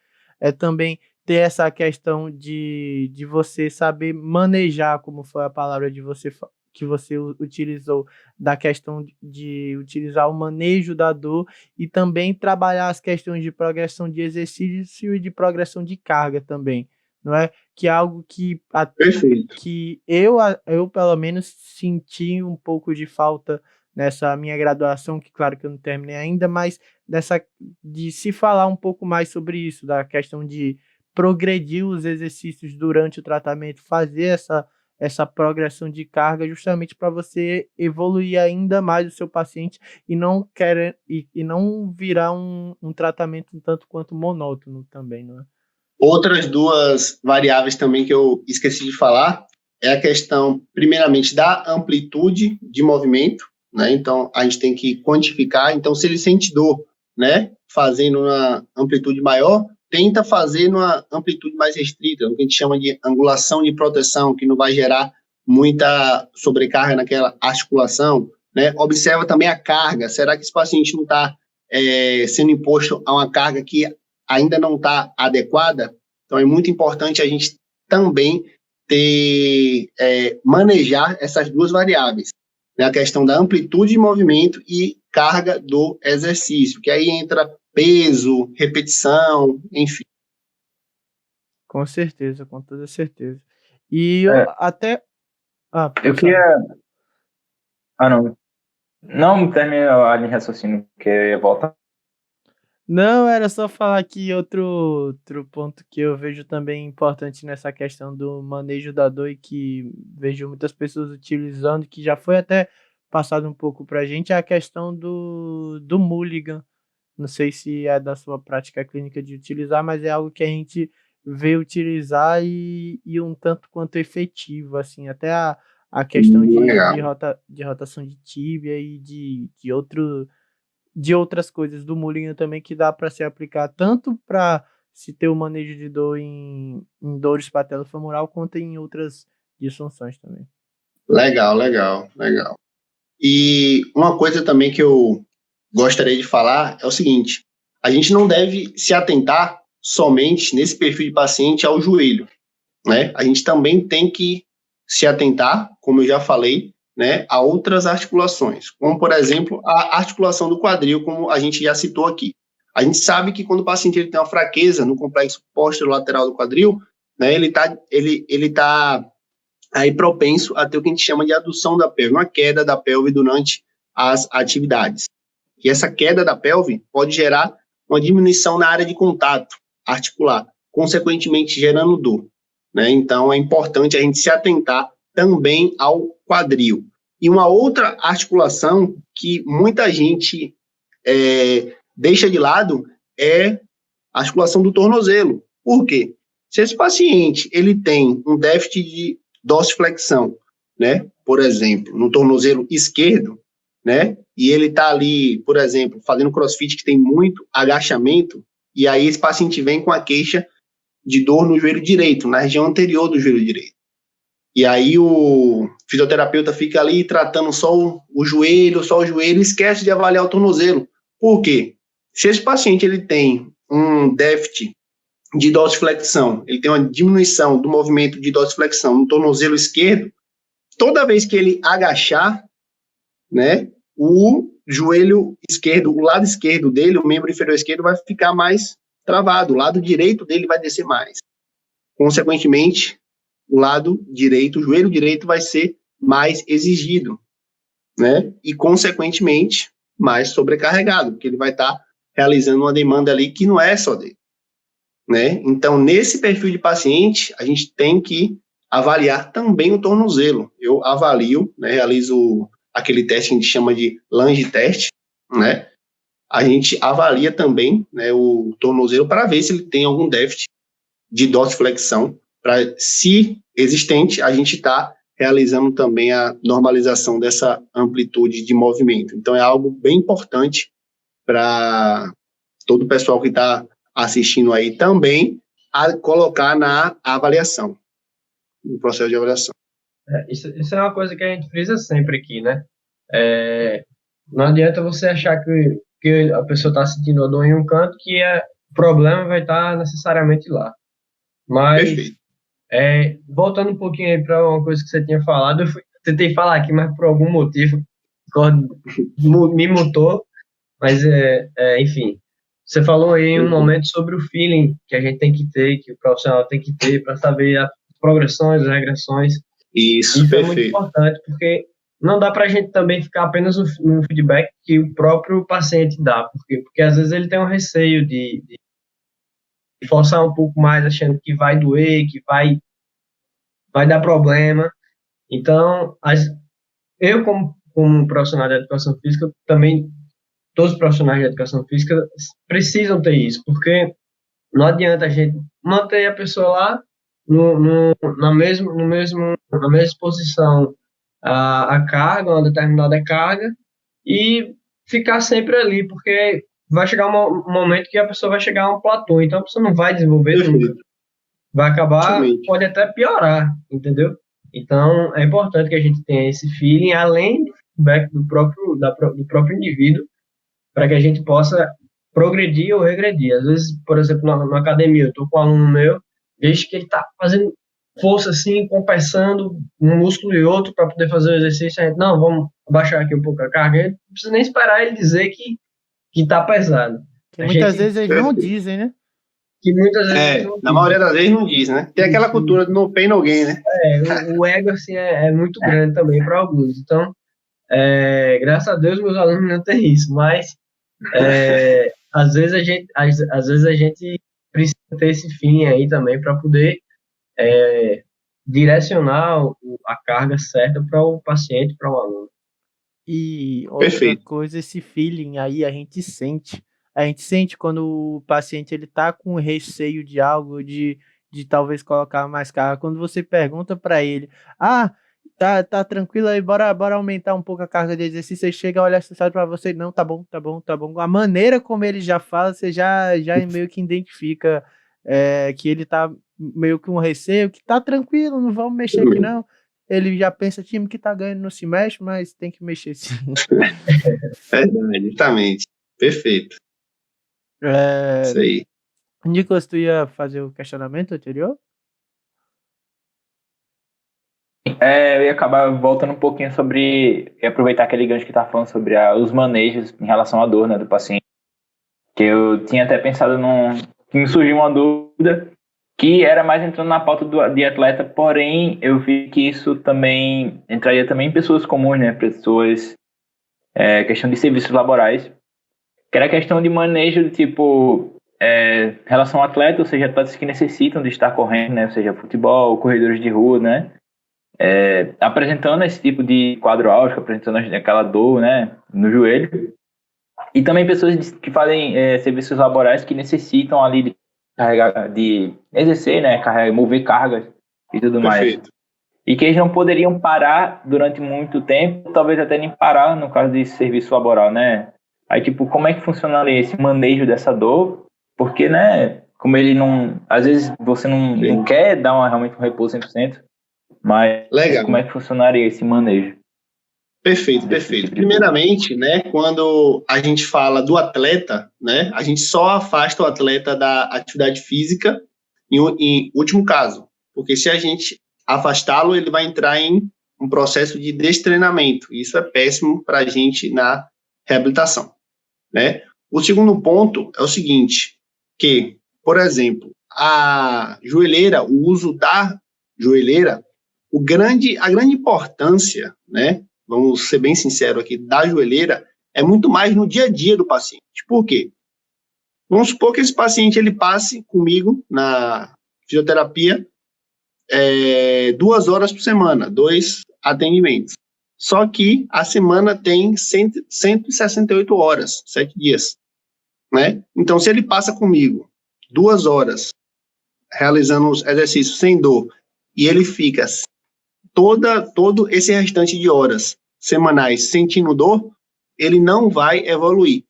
Speaker 1: também ter essa questão de você saber manejar, como foi a palavra de você que você utilizou, da questão de utilizar o manejo da dor e também trabalhar as questões de progressão de exercício e de progressão de carga também, não é? Que é algo
Speaker 2: Perfeito.
Speaker 1: que eu pelo menos senti um pouco de falta nessa minha graduação, que claro que eu não terminei ainda, mas de se falar um pouco mais sobre isso, da questão de progredir os exercícios durante o tratamento, fazer essa progressão de carga justamente para você evoluir ainda mais o seu paciente e não querer e não virar um tratamento um tanto quanto monótono também, não é?
Speaker 2: Outras duas variáveis também que eu esqueci de falar é a questão, primeiramente, da amplitude de movimento, né? Então, a gente tem que quantificar. Então, se ele sente dor, né, fazendo uma amplitude maior, tenta fazer numa amplitude mais restrita, o que a gente chama de angulação de proteção, que não vai gerar muita sobrecarga naquela articulação, né? Observa também a carga. Será que esse paciente não está sendo imposto a uma carga que ainda não está adequada? Então, é muito importante a gente também manejar essas duas variáveis, né? A questão da amplitude de movimento e carga do exercício, que aí entra peso, repetição, enfim.
Speaker 1: Com certeza, com toda certeza. E até...
Speaker 5: Eu queria... não. Não termine a linha de raciocínio, que eu ia voltar.
Speaker 1: Não, era só falar aqui outro ponto que eu vejo também importante nessa questão do manejo da dor e que vejo muitas pessoas utilizando, que já foi até passado um pouco pra gente, é a questão do Mulligan. Não sei se é da sua prática clínica de utilizar, mas é algo que a gente vê utilizar e um tanto quanto efetivo, assim, até a questão de rotação de tíbia e de outras coisas do Mulligan também que dá para se aplicar tanto para se ter o manejo de dor em dores patelofemoral quanto em outras disfunções também.
Speaker 2: Legal. E uma coisa também que eu gostaria de falar é o seguinte: a gente não deve se atentar somente nesse perfil de paciente ao joelho, né? A gente também tem que se atentar, como eu já falei, né, a outras articulações, como, por exemplo, a articulação do quadril, como a gente já citou aqui. A gente sabe que quando o paciente ele tem uma fraqueza no complexo posterolateral do quadril, né, ele tá aí propenso a ter o que a gente chama de adução da pelve, uma queda da pelve durante as atividades. E essa queda da pelve pode gerar uma diminuição na área de contato articular, consequentemente gerando dor, né? Então, é importante a gente se atentar também ao quadril. E uma outra articulação que muita gente deixa de lado é a articulação do tornozelo. Por quê? Se esse paciente ele tem um déficit de dorsiflexão, né, por exemplo, no tornozelo esquerdo, né, e ele está ali, por exemplo, fazendo crossfit que tem muito agachamento, e aí esse paciente vem com a queixa de dor no joelho direito, na região anterior do joelho direito. E aí o fisioterapeuta fica ali tratando só o joelho, e esquece de avaliar o tornozelo. Por quê? Se esse paciente ele tem um déficit de dorsiflexão, ele tem uma diminuição do movimento de dorsiflexão no tornozelo esquerdo, toda vez que ele agachar, né, o joelho esquerdo, o lado esquerdo dele, o membro inferior esquerdo, vai ficar mais travado, o lado direito dele vai descer mais. Consequentemente, o lado direito, o joelho direito vai ser mais exigido, né? E, consequentemente, mais sobrecarregado, porque ele vai estar realizando uma demanda ali que não é só dele, né? Então, nesse perfil de paciente, a gente tem que avaliar também o tornozelo. Eu avalio, né, realizo aquele teste que a gente chama de lunge test, né? A gente avalia também, né, o tornozelo para ver se ele tem algum déficit de dorsiflexão, para, se existente, a gente está realizando também a normalização dessa amplitude de movimento. Então, é algo bem importante para todo o pessoal que está assistindo aí também a colocar na avaliação, no processo de avaliação.
Speaker 3: Isso é uma coisa que a gente frisa sempre aqui, né? Não adianta você achar que a pessoa está sentindo a dor em um canto que o problema vai estar necessariamente lá. Mas,
Speaker 2: Perfeito.
Speaker 3: voltando um pouquinho aí para uma coisa que você tinha falado, tentei falar aqui, mas por algum motivo me mutou. Mas, enfim, você falou aí em um momento sobre o feeling que a gente tem que ter, que o profissional tem que ter para saber as progressões, as regressões.
Speaker 2: Isso,
Speaker 3: Isso é muito
Speaker 2: perfeito.
Speaker 3: importante, porque não dá para a gente também ficar apenas no feedback que o próprio paciente dá, porque às vezes ele tem um receio de forçar um pouco mais, achando que vai doer, que vai dar problema. Então, eu, como profissional de educação física, também, todos os profissionais de educação física precisam ter isso, porque não adianta a gente manter a pessoa lá na mesma posição a carga, uma determinada carga, e ficar sempre ali, porque vai chegar um momento que a pessoa vai chegar a um platô, então a pessoa não vai desenvolver nunca.
Speaker 2: Perfeito.
Speaker 3: Vai acabar,
Speaker 2: Exatamente.
Speaker 3: pode até piorar, entendeu? Então, é importante que a gente tenha esse feeling, além do feedback do próprio indivíduo, para que a gente possa progredir ou regredir. Às vezes, por exemplo, na academia, eu estou com um aluno meu, vejo que ele está fazendo força assim, compensando um músculo e outro para poder fazer o exercício. A gente, não, vamos abaixar aqui um pouco a carga. A gente não precisa nem esperar ele dizer que está pesado.
Speaker 1: Que muitas vezes eles não dizem, né?
Speaker 3: Que muitas vezes
Speaker 2: Na maioria das vezes não diz, né? Tem aquela cultura de no pain, no gain, né?
Speaker 3: o ego assim, é muito grande também para alguns. Então, graças a Deus, meus alunos não têm isso, mas às vezes a gente precisa ter esse fim aí também para poder direcionar a carga certa para o paciente, para o aluno.
Speaker 1: E outra
Speaker 2: Perfeito.
Speaker 1: coisa, esse feeling aí a gente sente. A gente sente quando o paciente ele tá com receio de algo, de talvez colocar mais carga. Quando você pergunta para ele, tá tranquilo aí, bora aumentar um pouco a carga de exercício, ele chega a olhar para você, não, tá bom. A maneira como ele já fala, você já meio que identifica que ele tá meio que um receio, que tá tranquilo, não vamos mexer aqui não. Ele já pensa, time que tá ganhando não se mexe, mas tem que mexer sim.
Speaker 2: Verdade, justamente. Perfeito. Isso aí.
Speaker 1: Nicolas, tu ia fazer o questionamento anterior?
Speaker 5: Eu ia acabar voltando um pouquinho e aproveitar aquele gancho que tá falando sobre os manejos em relação à dor, né, do paciente. Que eu tinha até pensado que me surgiu uma dúvida que era mais entrando na pauta de atleta, porém eu vi que isso também entraria também em pessoas comuns, né, pessoas, questão de serviços laborais, que era questão de manejo, tipo, relação ao atleta, ou seja, atletas que necessitam de estar correndo, né, ou seja, futebol, corredores de rua, né, apresentando esse tipo de quadro álgico, apresentando aquela dor, né, no joelho, e também pessoas que fazem serviços laborais que necessitam ali de exercer, né, mover cargas e tudo
Speaker 2: Perfeito.
Speaker 5: mais. E que eles não poderiam parar durante muito tempo, talvez até nem parar no caso de serviço laboral, né? Aí, tipo, como é que funcionaria esse manejo dessa dor? Porque, né, como ele não... Às vezes você não quer dar realmente um repouso 100%, mas
Speaker 2: Legal.
Speaker 5: como é que funcionaria esse manejo?
Speaker 2: Perfeito. Primeiramente, né, quando a gente fala do atleta, né, a gente só afasta o atleta da atividade física em último caso, porque se a gente afastá-lo, ele vai entrar em um processo de destreinamento. Isso é péssimo para a gente na reabilitação, né? O segundo ponto é o seguinte, que, por exemplo, a joelheira, o uso da joelheira, a grande importância, né, vamos ser bem sinceros aqui, da joelheira, é muito mais no dia a dia do paciente. Por quê? Vamos supor que esse paciente ele passe comigo na fisioterapia 2 horas por semana, 2 atendimentos. Só que a semana tem 168 horas, 7 dias. Né? Então, se ele passa comigo 2 horas realizando os exercícios sem dor e ele fica todo esse restante de horas semanais sentindo dor, ele não vai evoluir.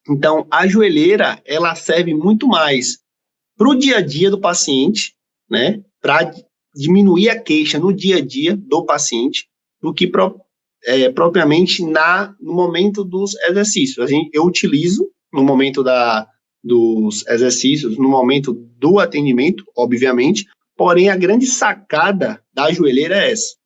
Speaker 2: Então, a joelheira, ela serve muito mais para o dia a dia do paciente, né, para diminuir a queixa no dia a dia do paciente, do que propriamente no momento dos exercícios. Eu utilizo no momento da dos exercícios no momento do atendimento, obviamente, porém a grande sacada da joelheira é essa,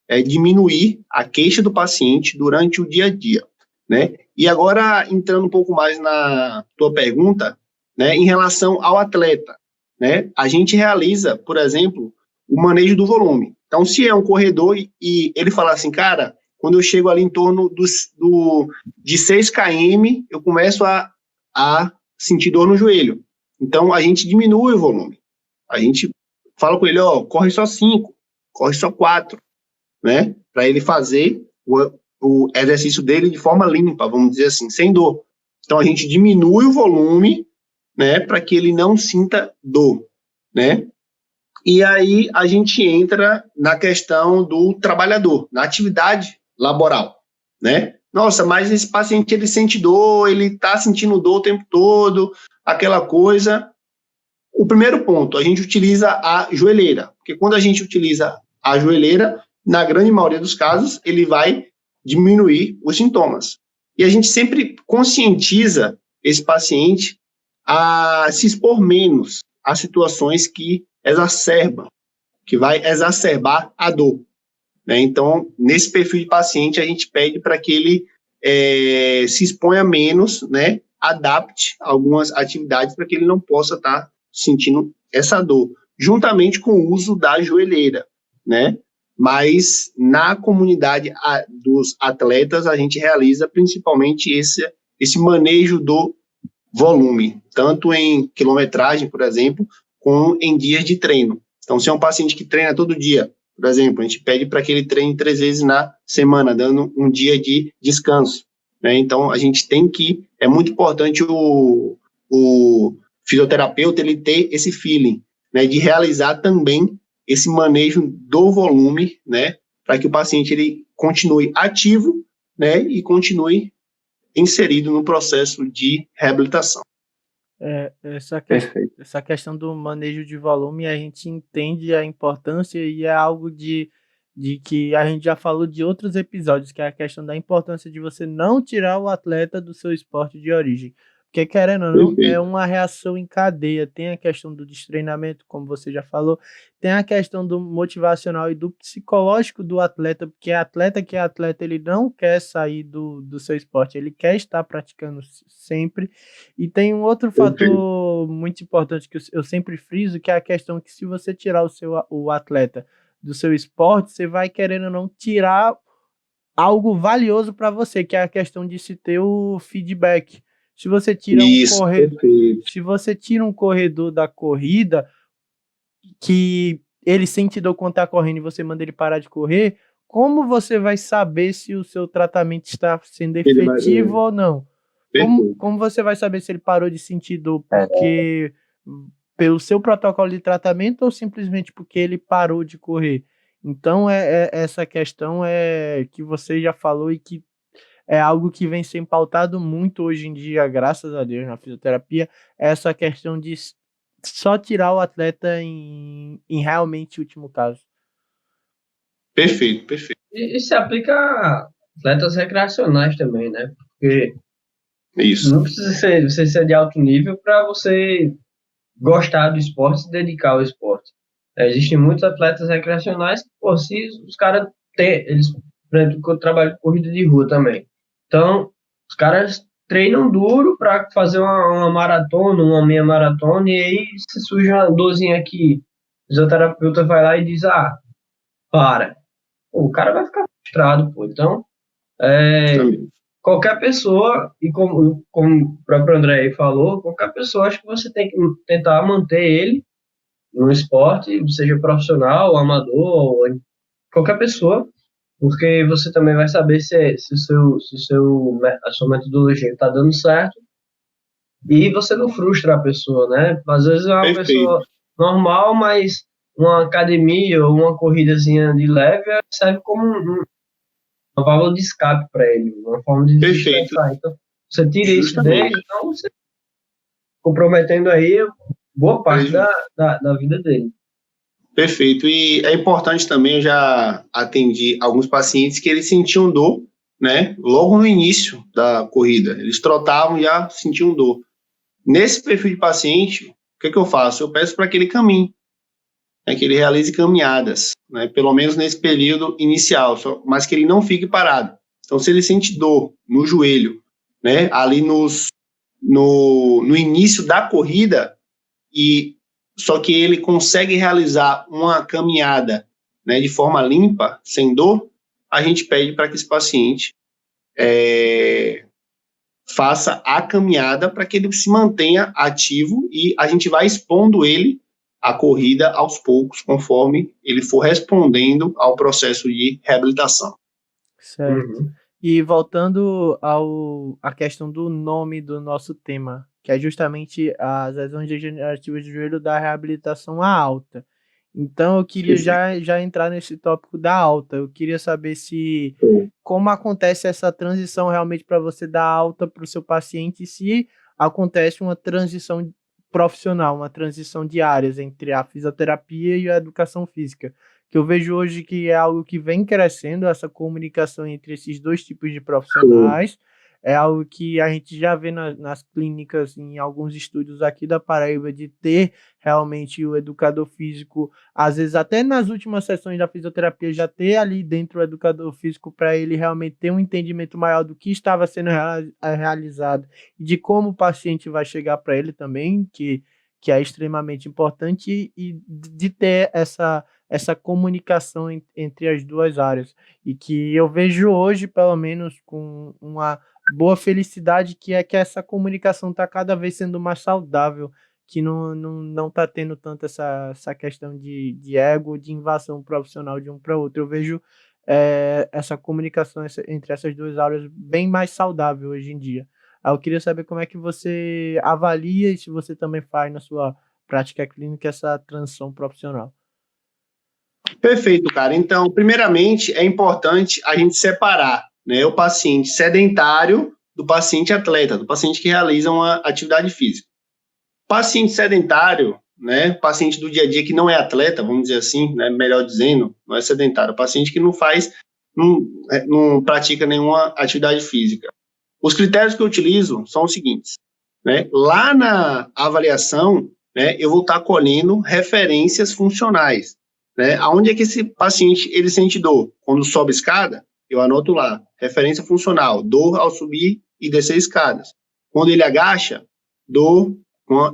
Speaker 2: é diminuir a queixa do paciente durante o dia a dia, né? E agora, entrando um pouco mais na tua pergunta, né, em relação ao atleta, né, a gente realiza, por exemplo, o manejo do volume. Então, se é um corredor e ele falar assim, cara, quando eu chego ali em torno de 6 km, eu começo a sentir dor no joelho. Então, a gente diminui o volume. A gente fala com ele, corre só 5, corre só 4, né? Para ele fazer o exercício dele de forma limpa, vamos dizer assim, sem dor. Então, a gente diminui o volume, né, para que ele não sinta dor, né? E aí a gente entra na questão do trabalhador, na atividade laboral, né? Nossa, mas esse paciente, ele sente dor, ele está sentindo dor o tempo todo, aquela coisa. O primeiro ponto, a gente utiliza a joelheira, porque quando a gente utiliza a joelheira, na grande maioria dos casos, ele vai diminuir os sintomas. E a gente sempre conscientiza esse paciente a se expor menos a situações que exacerbam, que vai exacerbar a dor, né? Então, nesse perfil de paciente, a gente pede para que ele se exponha menos, né? Adapte algumas atividades para que ele não possa estar sentindo essa dor, juntamente com o uso da joelheira, né? Mas na comunidade dos atletas, a gente realiza principalmente esse manejo do volume, tanto em quilometragem, por exemplo, como em dias de treino. Então, se é um paciente que treina todo dia, por exemplo, a gente pede para que ele treine 3 vezes na semana, dando um dia de descanso, né? Então, a gente tem que, é muito importante o fisioterapeuta ele ter esse feeling, né, de realizar também esse manejo do volume, né, para que o paciente ele continue ativo, né, e continue inserido no processo de reabilitação.
Speaker 1: Essa questão do manejo de volume, a gente entende a importância e é algo de que a gente já falou de outros episódios, que é a questão da importância de você não tirar o atleta do seu esporte de origem. Porque, querendo ou não, é uma reação em cadeia. Tem a questão do destreinamento, como você já falou, tem a questão do motivacional e do psicológico do atleta, porque atleta que é atleta, ele não quer sair do seu esporte, ele quer estar praticando sempre. E tem um outro fator muito importante que eu sempre friso, que é a questão que se você tirar o atleta do seu esporte, você vai, querendo ou não, tirar algo valioso para você, que é a questão de se ter o feedback. Se você tira se você tira um corredor da corrida, que ele sente dor quando está correndo e você manda ele parar de correr, como você vai saber se o seu tratamento está sendo efetivo ou não? Como você vai saber se ele parou de sentir dor pelo seu protocolo de tratamento ou simplesmente porque ele parou de correr? Então, essa questão que você já falou e que é algo que vem sendo pautado muito hoje em dia, graças a Deus, na fisioterapia, essa questão de só tirar o atleta em realmente último caso.
Speaker 2: Perfeito.
Speaker 3: E se aplica a atletas recreacionais também, né? Porque não precisa você ser de alto nível para você gostar do esporte e se dedicar ao esporte. Existem muitos atletas recreacionais que, se os caras eles, por exemplo, eu trabalho com corrida de rua também. Então, os caras treinam duro para fazer uma maratona, uma meia maratona, e aí se surge uma dorzinha aqui, o fisioterapeuta vai lá e diz, para. O cara vai ficar frustrado, pô. Então, qualquer pessoa, e como o próprio André aí falou, qualquer pessoa, acho que você tem que tentar manter ele no esporte, seja profissional, amador, ou qualquer pessoa, porque você também vai saber se a sua metodologia está dando certo e você não frustra a pessoa, né? Às vezes é uma pessoa normal, mas uma academia ou uma corridazinha de leve serve como uma válvula de escape para ele, uma forma de desestressar. Então, você tira isso dele, então você comprometendo aí boa parte da vida dele.
Speaker 2: Perfeito. E é importante também, eu já atendi alguns pacientes que eles sentiam dor, né, logo no início da corrida. Eles trotavam e já sentiam dor. Nesse perfil de paciente, o que eu faço? Eu peço para que ele caminhe, né, que ele realize caminhadas, né, pelo menos nesse período inicial, mas que ele não fique parado. Então, se ele sente dor no joelho, né, ali no início da corrida, só que ele consegue realizar uma caminhada, né, de forma limpa, sem dor, a gente pede para que esse paciente faça a caminhada para que ele se mantenha ativo e a gente vai expondo ele à corrida aos poucos, conforme ele for respondendo ao processo de reabilitação.
Speaker 1: Certo. E voltando à questão do nome do nosso tema, que é justamente as lesões degenerativas do joelho da reabilitação à alta. Então, eu queria já entrar nesse tópico da alta. Eu queria saber como acontece essa transição realmente para você dar alta para o seu paciente e se acontece uma transição profissional, uma transição de áreas entre a fisioterapia e a educação física. Que eu vejo hoje que é algo que vem crescendo, essa comunicação entre esses dois tipos de profissionais. É algo que a gente já vê nas clínicas, em alguns estúdios aqui da Paraíba, de ter realmente o educador físico, às vezes até nas últimas sessões da fisioterapia, já ter ali dentro o educador físico para ele realmente ter um entendimento maior do que estava sendo realizado e de como o paciente vai chegar para ele também, que é extremamente importante, e de ter essa comunicação entre as duas áreas. E que eu vejo hoje, pelo menos, com uma boa felicidade, que é que essa comunicação está cada vez sendo mais saudável, que não está tendo tanto essa questão de ego, de invasão profissional de um para outro. Eu vejo essa comunicação entre essas duas áreas bem mais saudável hoje em dia. Eu queria saber como é que você avalia e se você também faz na sua prática clínica essa transição profissional.
Speaker 2: Perfeito, cara. Então, primeiramente, é importante a gente separar, né, o paciente sedentário do paciente atleta, do paciente que realiza uma atividade física. Paciente sedentário, né, paciente do dia a dia que não é atleta, vamos dizer assim, né, melhor dizendo, não é sedentário, paciente que não pratica nenhuma atividade física. Os critérios que eu utilizo são os seguintes, né, lá na avaliação, né, eu vou estar colhendo referências funcionais, né, aonde é que esse paciente ele sente dor? Quando sobe escada, eu anoto lá, referência funcional, dor ao subir e descer escadas. Quando ele agacha, dor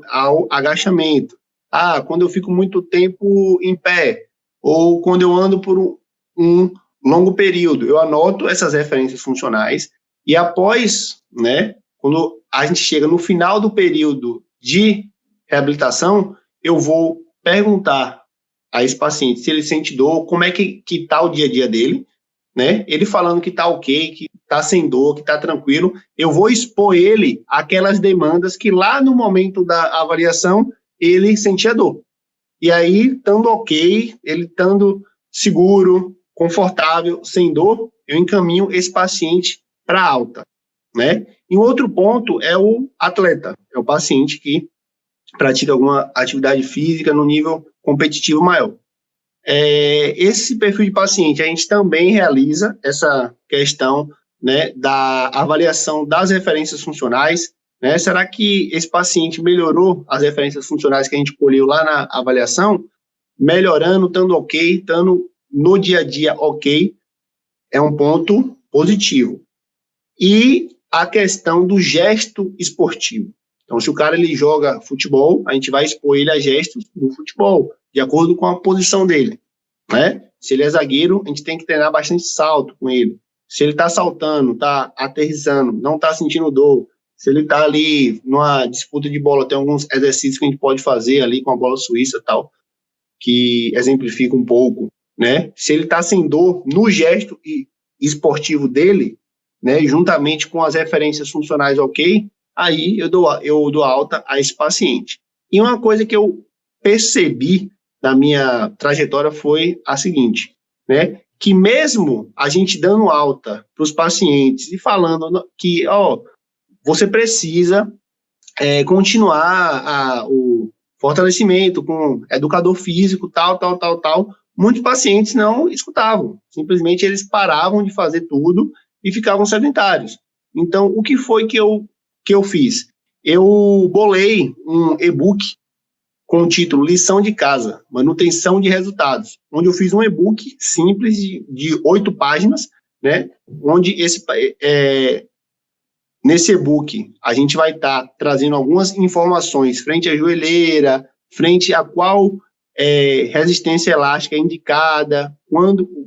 Speaker 2: ao agachamento. Quando eu fico muito tempo em pé, ou quando eu ando por um longo período, eu anoto essas referências funcionais e após, né, quando a gente chega no final do período de reabilitação, eu vou perguntar a esse paciente se ele sente dor, como é que está o dia a dia dele, né? Ele falando que está ok, que está sem dor, que está tranquilo, eu vou expor ele aquelas demandas que lá no momento da avaliação ele sentia dor. E aí, estando ok, ele estando seguro, confortável, sem dor, eu encaminho esse paciente para alta, né? E um outro ponto é o atleta, é o paciente que pratica alguma atividade física no nível competitivo maior. Esse perfil de paciente, a gente também realiza essa questão, né, da avaliação das referências funcionais, né? Será que esse paciente melhorou as referências funcionais que a gente colheu lá na avaliação? Melhorando, estando ok, estando no dia a dia ok, é um ponto positivo. E a questão do gesto esportivo. Então, se o cara ele joga futebol, a gente vai expor ele a gestos do futebol, de acordo com a posição dele, né? Se ele é zagueiro, a gente tem que treinar bastante salto com ele. Se ele está saltando, está aterrissando, não está sentindo dor, se ele está ali numa disputa de bola, tem alguns exercícios que a gente pode fazer ali com a bola suíça e tal, que exemplifica um pouco, né? Se ele está sem dor no gesto esportivo dele, né, juntamente com as referências funcionais ok, aí eu dou alta a esse paciente. E uma coisa que eu percebi na minha trajetória foi a seguinte, né, que mesmo a gente dando alta para os pacientes e falando que, você precisa continuar o fortalecimento com educador físico, tal, muitos pacientes não escutavam, simplesmente eles paravam de fazer tudo e ficavam sedentários. Então, o que foi que eu fiz? eu bolei um e-book com o título Lição de Casa, Manutenção de Resultados, onde eu fiz um e-book simples de 8 páginas, né, onde nesse e-book a gente vai estar trazendo algumas informações frente à joelheira, frente a qual resistência elástica é indicada,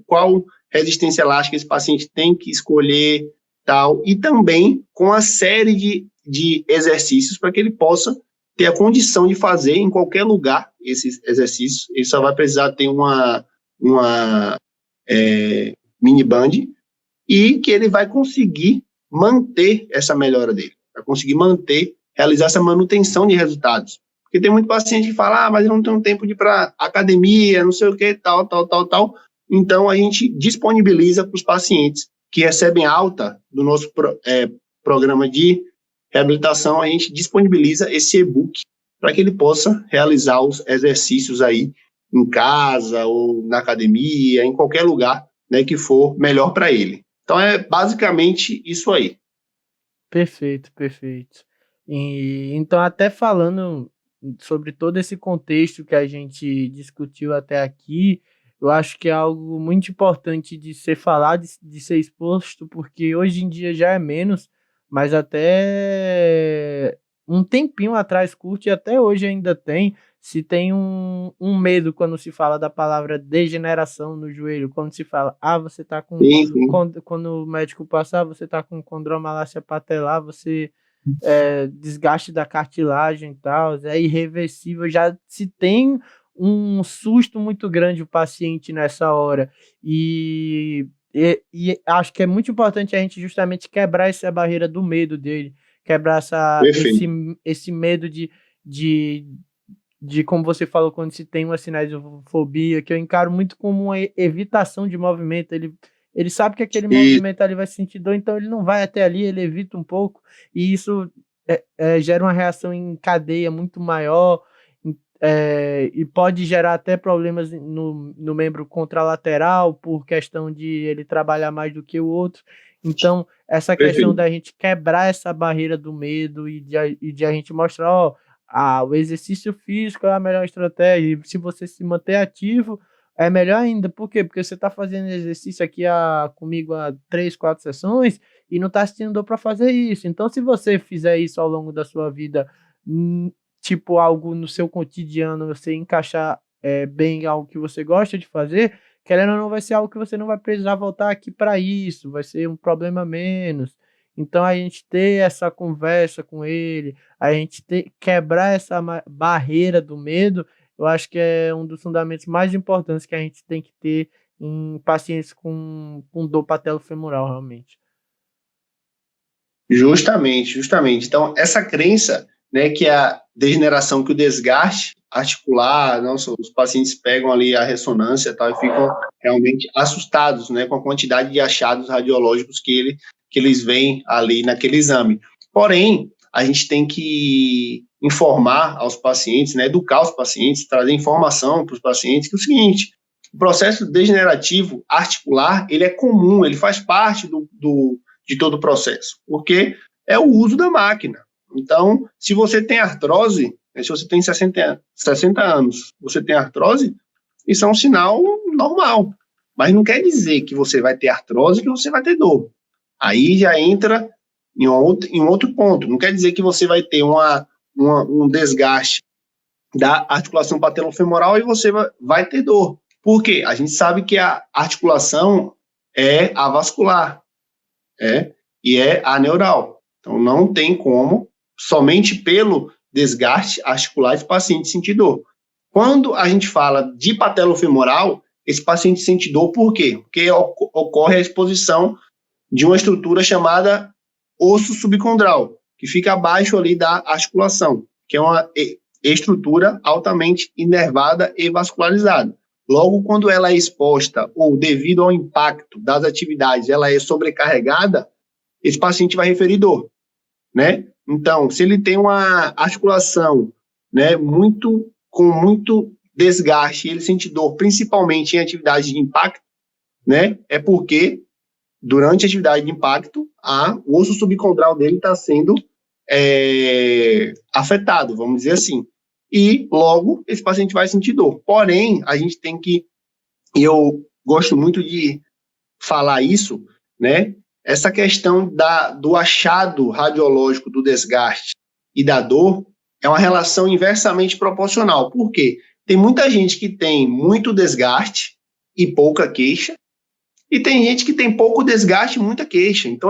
Speaker 2: qual resistência elástica esse paciente tem que escolher, tal, e também com a série de exercícios para que ele possa ter a condição de fazer em qualquer lugar esses exercícios. Ele só vai precisar ter uma mini band e que ele vai conseguir manter essa melhora dele, vai conseguir realizar essa manutenção de resultados. Porque tem muito paciente que fala, mas eu não tenho tempo de ir para academia, não sei o que, tal. Então, a gente disponibiliza para os pacientes que recebem alta do nosso programa de reabilitação, a gente disponibiliza esse e-book para que ele possa realizar os exercícios aí em casa ou na academia, em qualquer lugar, né, que for melhor para ele. Então, é basicamente isso aí.
Speaker 1: Perfeito. Então, até falando sobre todo esse contexto que a gente discutiu até aqui, eu acho que é algo muito importante de ser falado, de ser exposto, porque hoje em dia já é menos, mas até um tempinho atrás, curto, e até hoje ainda se tem um medo quando se fala da palavra degeneração no joelho, quando se fala, você tá com...
Speaker 2: Sim.
Speaker 1: Quando o médico passar, você tá com condromalácia patelar, você... desgaste da cartilagem e tal, é irreversível, já se tem um susto muito grande o paciente nessa hora, e acho que é muito importante a gente justamente quebrar essa barreira do medo dele, quebrar esse medo de, como você falou, quando se tem uma cinesiofobia, que eu encaro muito como uma evitação de movimento. Ele sabe que aquele movimento ali vai sentir dor, então ele não vai até ali, ele evita um pouco, e isso gera uma reação em cadeia muito maior, e pode gerar até problemas no membro contralateral, por questão de ele trabalhar mais do que o outro. Então, essa questão da gente quebrar essa barreira do medo e de a gente mostrar, o exercício físico é a melhor estratégia, e se você se manter ativo, é melhor ainda. Por quê? Porque você está fazendo exercício aqui comigo há 3, 4 sessões e não está sentindo dor para fazer isso. Então, se você fizer isso ao longo da sua vida, tipo algo no seu cotidiano, você encaixar bem algo que você gosta de fazer, querendo ou não, vai ser algo que você não vai precisar voltar aqui para isso, vai ser um problema menos. Então, a gente ter essa conversa com ele, a gente quebrar essa barreira do medo, eu acho que é um dos fundamentos mais importantes que a gente tem que ter em pacientes com dor patelofemoral, realmente.
Speaker 2: Justamente. Então, essa crença, né, que a degeneração, que o desgaste articular, os pacientes pegam ali a ressonância e tal, e ficam realmente assustados, né, com a quantidade de achados radiológicos que eles veem ali naquele exame. Porém, a gente tem que informar aos pacientes, né, educar os pacientes, trazer informação para os pacientes, que é o seguinte: o processo degenerativo articular, ele é comum, ele faz parte de todo o processo, porque é o uso da máquina. Então, se você tem artrose, se você tem 60 anos, você tem artrose, isso é um sinal normal, mas não quer dizer que você vai ter artrose e que você vai ter dor. Aí já entra em um outro ponto. Não quer dizer que você vai ter um desgaste da articulação patelofemoral e você vai ter dor. Por quê? A gente sabe que a articulação é avascular, e é aneural. Então, não tem como, somente pelo desgaste articular, esse paciente sentir dor. Quando a gente fala de patelofemoral, esse paciente sente dor por quê? Porque ocorre a exposição de uma estrutura chamada osso subcondral, que fica abaixo ali da articulação, que é uma estrutura altamente inervada e vascularizada. Logo, quando ela é exposta ou devido ao impacto das atividades, ela é sobrecarregada, esse paciente vai referir dor, né? Então, se ele tem uma articulação, né, com muito desgaste, ele sente dor, principalmente em atividades de impacto, né, é porque durante a atividade de impacto, o osso subcondral dele está sendo afetado, vamos dizer assim. E logo esse paciente vai sentir dor. Porém, a gente tem que, e eu gosto muito de falar isso, né? Essa questão do achado radiológico do desgaste e da dor é uma relação inversamente proporcional. Por quê? Tem muita gente que tem muito desgaste e pouca queixa, e tem gente que tem pouco desgaste e muita queixa. Então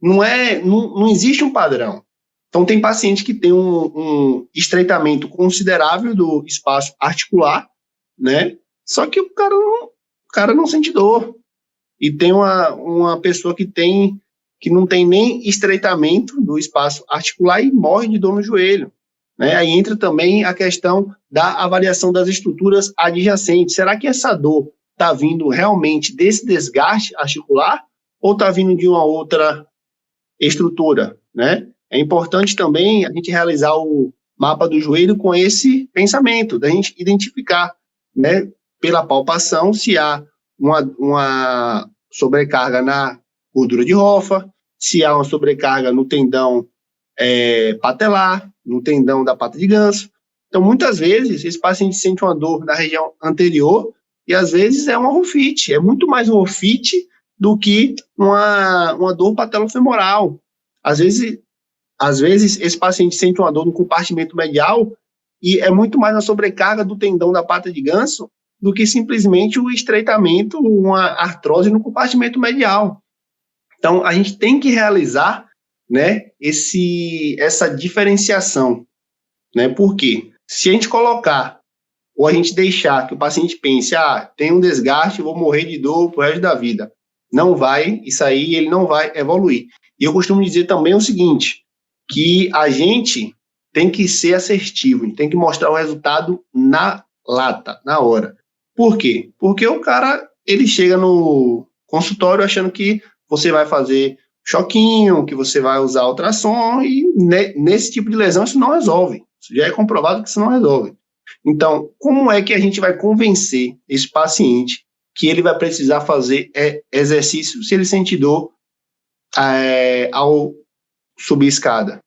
Speaker 2: não existe um padrão. Então tem paciente que tem um estreitamento considerável do espaço articular, né? Só que o cara não sente dor. E tem uma pessoa que não tem nem estreitamento do espaço articular e morre de dor no joelho, né? Aí entra também a questão da avaliação das estruturas adjacentes. Será que essa dor está vindo realmente desse desgaste articular ou está vindo de uma outra estrutura, né? É importante também a gente realizar o mapa do joelho com esse pensamento, da gente identificar, né, pela palpação, se há uma sobrecarga na gordura de Hoffa, se há uma sobrecarga no tendão patelar, no tendão da pata de ganso. Então, muitas vezes, esse paciente sente uma dor na região anterior e, às vezes, é uma rofite. É muito mais uma rofite do que uma dor patelofemoral. Às vezes, esse paciente sente uma dor no compartimento medial e é muito mais uma sobrecarga do tendão da pata de ganso do que simplesmente o estreitamento, uma artrose no compartimento medial. Então, a gente tem que realizar, né, essa diferenciação, né? Por quê? Se a gente colocar ou a gente deixar que o paciente pense, tem um desgaste, vou morrer de dor pro resto da vida. Não vai, isso aí ele não vai evoluir. E eu costumo dizer também o seguinte, que a gente tem que ser assertivo, tem que mostrar o resultado na lata, na hora. Por quê? Porque o cara, ele chega no consultório achando que você vai fazer choquinho, que você vai usar ultrassom, e nesse tipo de lesão isso não resolve. Isso já é comprovado que isso não resolve. Então, como é que a gente vai convencer esse paciente que ele vai precisar fazer exercício se ele sente dor ao subir escada?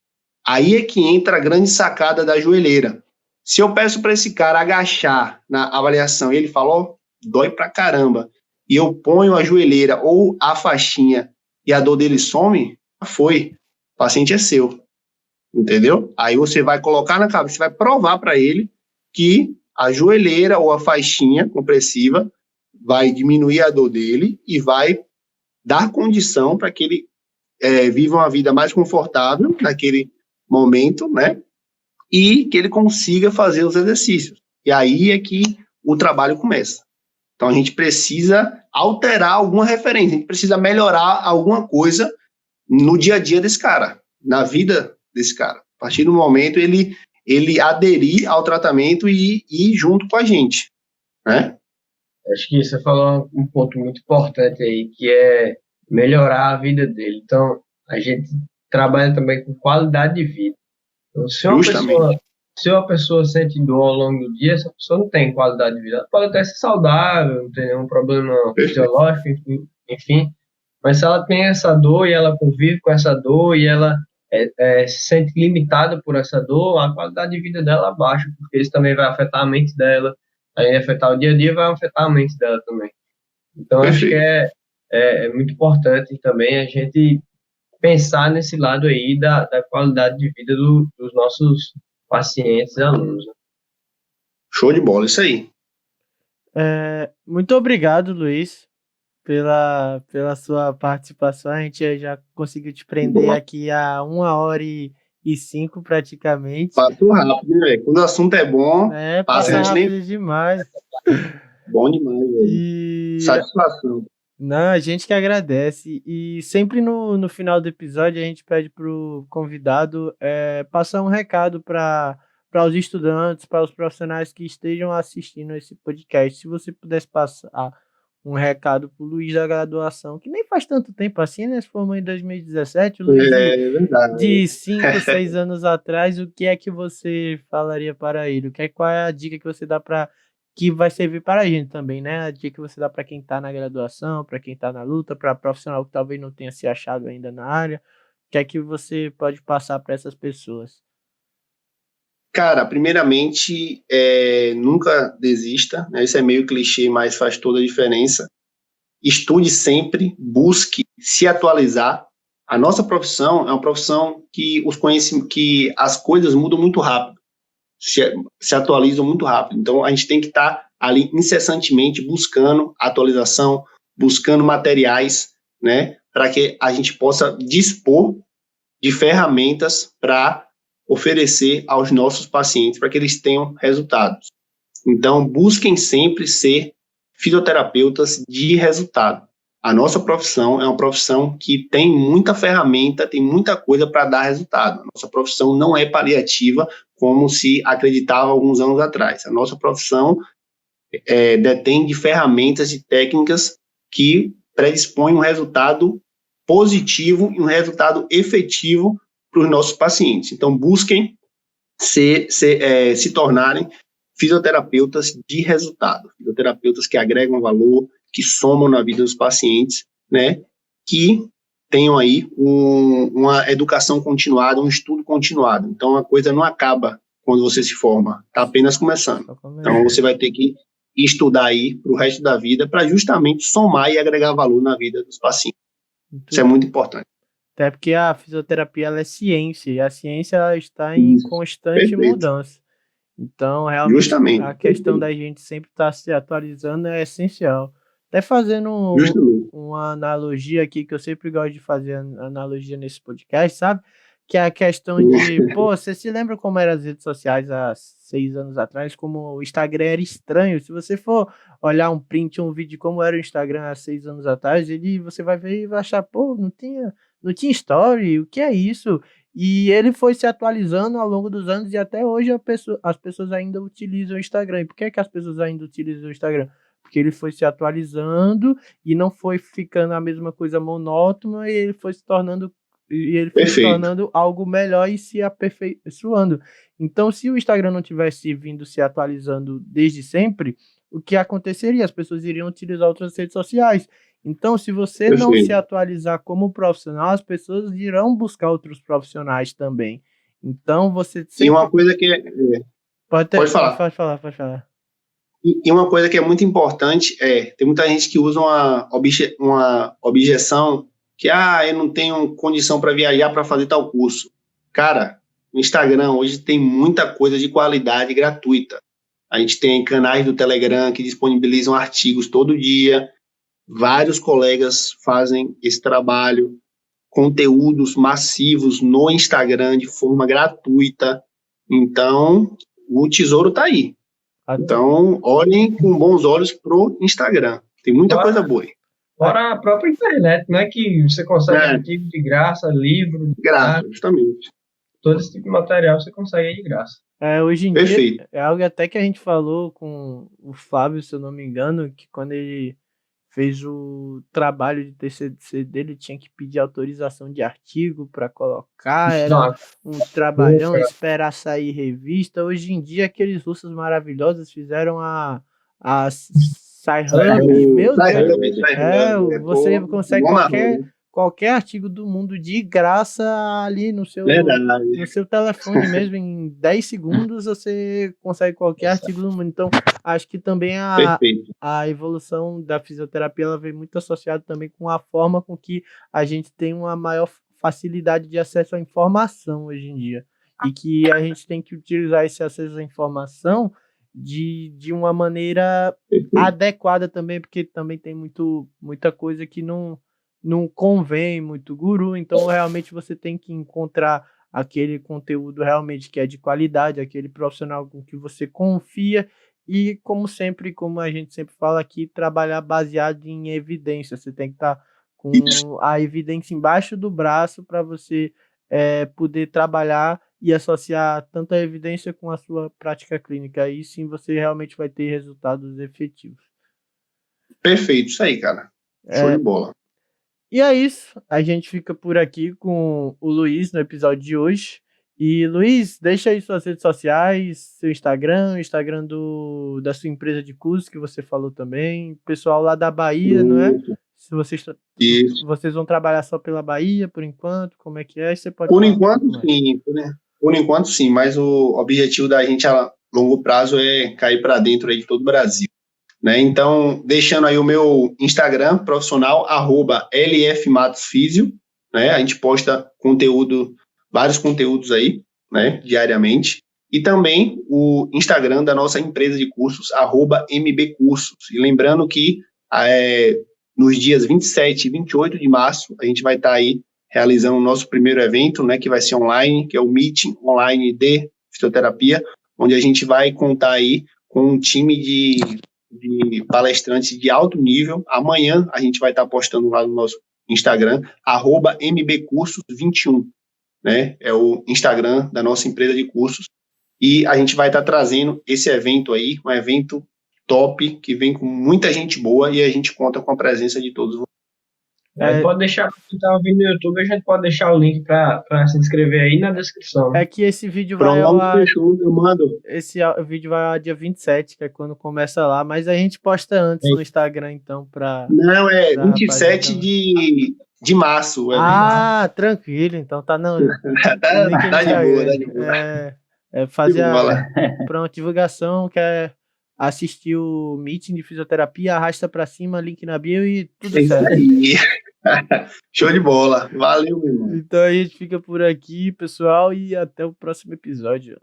Speaker 2: Aí é que entra a grande sacada da joelheira. Se eu peço para esse cara agachar na avaliação e ele fala, dói pra caramba, e eu ponho a joelheira ou a faixinha e a dor dele some, foi, o paciente é seu, entendeu? Aí você vai colocar na cabeça, você vai provar para ele que a joelheira ou a faixinha compressiva vai diminuir a dor dele e vai dar condição para que ele viva uma vida mais confortável naquele momento, né? E que ele consiga fazer os exercícios. E aí é que o trabalho começa. Então, a gente precisa alterar alguma referência, a gente precisa melhorar alguma coisa no dia a dia desse cara, na vida desse cara. A partir do momento ele aderir ao tratamento e ir junto com a gente, né?
Speaker 3: Acho que você falou um ponto muito importante aí, que é melhorar a vida dele. Então, a gente trabalha também com qualidade de vida. Então, se uma pessoa sente dor ao longo do dia, essa pessoa não tem qualidade de vida. Ela pode até ser saudável, não tem nenhum problema fisiológico, enfim. Mas se ela tem essa dor e ela convive com essa dor e ela se sente limitada por essa dor, a qualidade de vida dela baixa, porque isso também vai afetar a mente dela, aí afetar o dia a dia, vai afetar a mente dela também. Então, acho que é muito importante também a gente pensar nesse lado aí da qualidade de vida dos nossos pacientes e alunos.
Speaker 2: Show de bola, isso aí.
Speaker 1: Muito obrigado, Luiz, pela sua participação. A gente já conseguiu te prender aqui a 1h05 praticamente.
Speaker 2: Passou rápido, né, velho? Quando o assunto é bom,
Speaker 1: passa rápido demais.
Speaker 2: Bom demais, velho. Satisfação.
Speaker 1: Não, a gente que agradece. E sempre no final do episódio a gente pede pro convidado passar um recado para os estudantes, para os profissionais que estejam assistindo esse podcast. Se você pudesse passar um recado pro Luiz da graduação, que nem faz tanto tempo assim, né? Se formou em 2017, o Luiz de 5, 6 anos atrás, o que é que você falaria para ele? Qual é a dica que você dá que vai servir para a gente também, né? A dica que você dá para quem está na graduação, para quem está na luta, para profissional que talvez não tenha se achado ainda na área. que é que você pode passar para essas pessoas?
Speaker 2: Cara, primeiramente, nunca desista, né? Isso é meio clichê, mas faz toda a diferença. Estude sempre, busque se atualizar. A nossa profissão é uma profissão que que as coisas mudam muito rápido, se atualizam muito rápido. Então, a gente tem que estar ali incessantemente buscando atualização, buscando materiais, né, para que a gente possa dispor de ferramentas para oferecer aos nossos pacientes, para que eles tenham resultados. Então, busquem sempre ser fisioterapeutas de resultado. A nossa profissão é uma profissão que tem muita ferramenta, tem muita coisa para dar resultado. A nossa profissão não é paliativa, como se acreditava alguns anos atrás. A nossa profissão detém de ferramentas e técnicas que predispõem um resultado positivo e um resultado efetivo para os nossos pacientes. Então, busquem se tornarem fisioterapeutas de resultado, fisioterapeutas que agregam valor, que somam na vida dos pacientes, né, que tenham aí uma educação continuada, um estudo continuado. Então, a coisa não acaba quando você se forma, está apenas começando. Então, você vai ter que estudar aí para o resto da vida para justamente somar e agregar valor na vida dos pacientes. Isso é muito importante.
Speaker 1: Até porque a fisioterapia ela é ciência, e a ciência ela está em constante mudança. Então, realmente, justamente, a questão da gente sempre estar se atualizando é essencial. Até fazendo uma analogia aqui, que eu sempre gosto de fazer analogia nesse podcast, sabe? Que é a questão de, você se lembra como eram as redes sociais há 6 anos atrás, como o Instagram era estranho? Se você for olhar um print, um vídeo de como era o Instagram há 6 anos atrás, você vai ver e vai achar, não tinha story, o que é isso? E ele foi se atualizando ao longo dos anos e até hoje as pessoas ainda utilizam o Instagram. E por que as pessoas ainda utilizam o Instagram? Porque ele foi se atualizando e não foi ficando a mesma coisa monótona, e ele foi se tornando algo melhor e se aperfeiçoando. Então, se o Instagram não tivesse vindo se atualizando desde sempre, o que aconteceria? As pessoas iriam utilizar outras redes sociais. Então, se você não se atualizar como profissional, as pessoas irão buscar outros profissionais também. Então, você sempre...
Speaker 2: E uma coisa que... Pode falar.
Speaker 1: Pode falar.
Speaker 2: E uma coisa que é muito importante tem muita gente que usa uma objeção que, eu não tenho condição para viajar para fazer tal curso. Cara, o Instagram hoje tem muita coisa de qualidade gratuita. A gente tem canais do Telegram que disponibilizam artigos todo dia. Vários colegas fazem esse trabalho, conteúdos massivos no Instagram de forma gratuita. Então, o tesouro está aí. Então, olhem com bons olhos pro Instagram. Tem muita coisa boa aí.
Speaker 3: Fora a própria internet, né? Que você consegue artigo de graça, livro.
Speaker 2: De graça, justamente.
Speaker 3: Todo esse tipo de material você consegue de graça.
Speaker 1: Hoje em dia, é algo até que a gente falou com o Flávio, se eu não me engano, que quando ele fez o trabalho de TCC dele, tinha que pedir autorização de artigo para colocar, era um trabalhão, esperar sair revista. Hoje em dia, aqueles russos maravilhosos fizeram a Sci-Hub, meu Deus, você consegue qualquer artigo do mundo de graça ali no seu telefone mesmo, em 10 segundos você consegue qualquer artigo do mundo. Então, acho que também a evolução da fisioterapia ela vem muito associada também com a forma com que a gente tem uma maior facilidade de acesso à informação hoje em dia. E que a gente tem que utilizar esse acesso à informação de uma maneira adequada também, porque também tem muita coisa que não convém muito guru, então realmente você tem que encontrar aquele conteúdo realmente que é de qualidade, aquele profissional com que você confia e, como a gente sempre fala aqui, trabalhar baseado em evidência. Você tem que estar com a evidência embaixo do braço para você poder trabalhar e associar tanta evidência com a sua prática clínica. Aí sim você realmente vai ter resultados efetivos.
Speaker 2: Perfeito, isso aí, cara. Show de bola.
Speaker 1: E é isso, a gente fica por aqui com o Luiz no episódio de hoje. E Luiz, deixa aí suas redes sociais, seu Instagram, o Instagram da sua empresa de cursos que você falou também, pessoal lá da Bahia, não é? Se vocês,
Speaker 2: Isso.
Speaker 1: vocês vão trabalhar só pela Bahia, por enquanto, como é que é? Você pode
Speaker 2: Por
Speaker 1: falar um
Speaker 2: enquanto,
Speaker 1: pouco mais.
Speaker 2: sim. Por enquanto, sim. Mas o objetivo da gente a longo prazo é cair para dentro aí de todo o Brasil. Né? Então, deixando aí o meu Instagram profissional, @lfmatosfisio, né? A gente posta conteúdo, vários conteúdos aí, né? Diariamente. E também o Instagram da nossa empresa de cursos, @mbcursos. E lembrando que nos dias 27 e 28 de março, a gente vai estar aí realizando o nosso primeiro evento, né? Que vai ser online, que é o Meeting Online de Fisioterapia, onde a gente vai contar aí com um time de palestrantes de alto nível. Amanhã a gente vai estar postando lá no nosso Instagram, @mbcursos21, né? É o Instagram da nossa empresa de cursos. E a gente vai estar trazendo esse evento aí, um evento top, que vem com muita gente boa e a gente conta com a presença de todos vocês.
Speaker 3: Pode deixar, quem está ouvindo no YouTube, a gente pode deixar o link para se inscrever aí na descrição.
Speaker 1: É que esse vídeo vai
Speaker 2: Pronto,
Speaker 1: ao ar,
Speaker 2: fechou, eu mando.
Speaker 1: esse vídeo vai ao dia 27, que é quando começa lá, mas a gente posta antes no Instagram, então,
Speaker 2: Não, é
Speaker 1: pra
Speaker 2: 27
Speaker 1: rapaziada.
Speaker 2: de março. O evento.
Speaker 1: Ah, tranquilo, então tá no link no
Speaker 2: tá de
Speaker 1: Instagram.
Speaker 2: boa, tá de boa.
Speaker 1: Fazer
Speaker 2: De bola.
Speaker 1: pronto, divulgação, quer assistir o meeting de fisioterapia, arrasta pra cima, link na bio e tudo
Speaker 2: É isso
Speaker 1: certo.
Speaker 2: aí. Show de bola. Valeu, meu irmão.
Speaker 1: Então a gente fica por aqui, pessoal, e até o próximo episódio.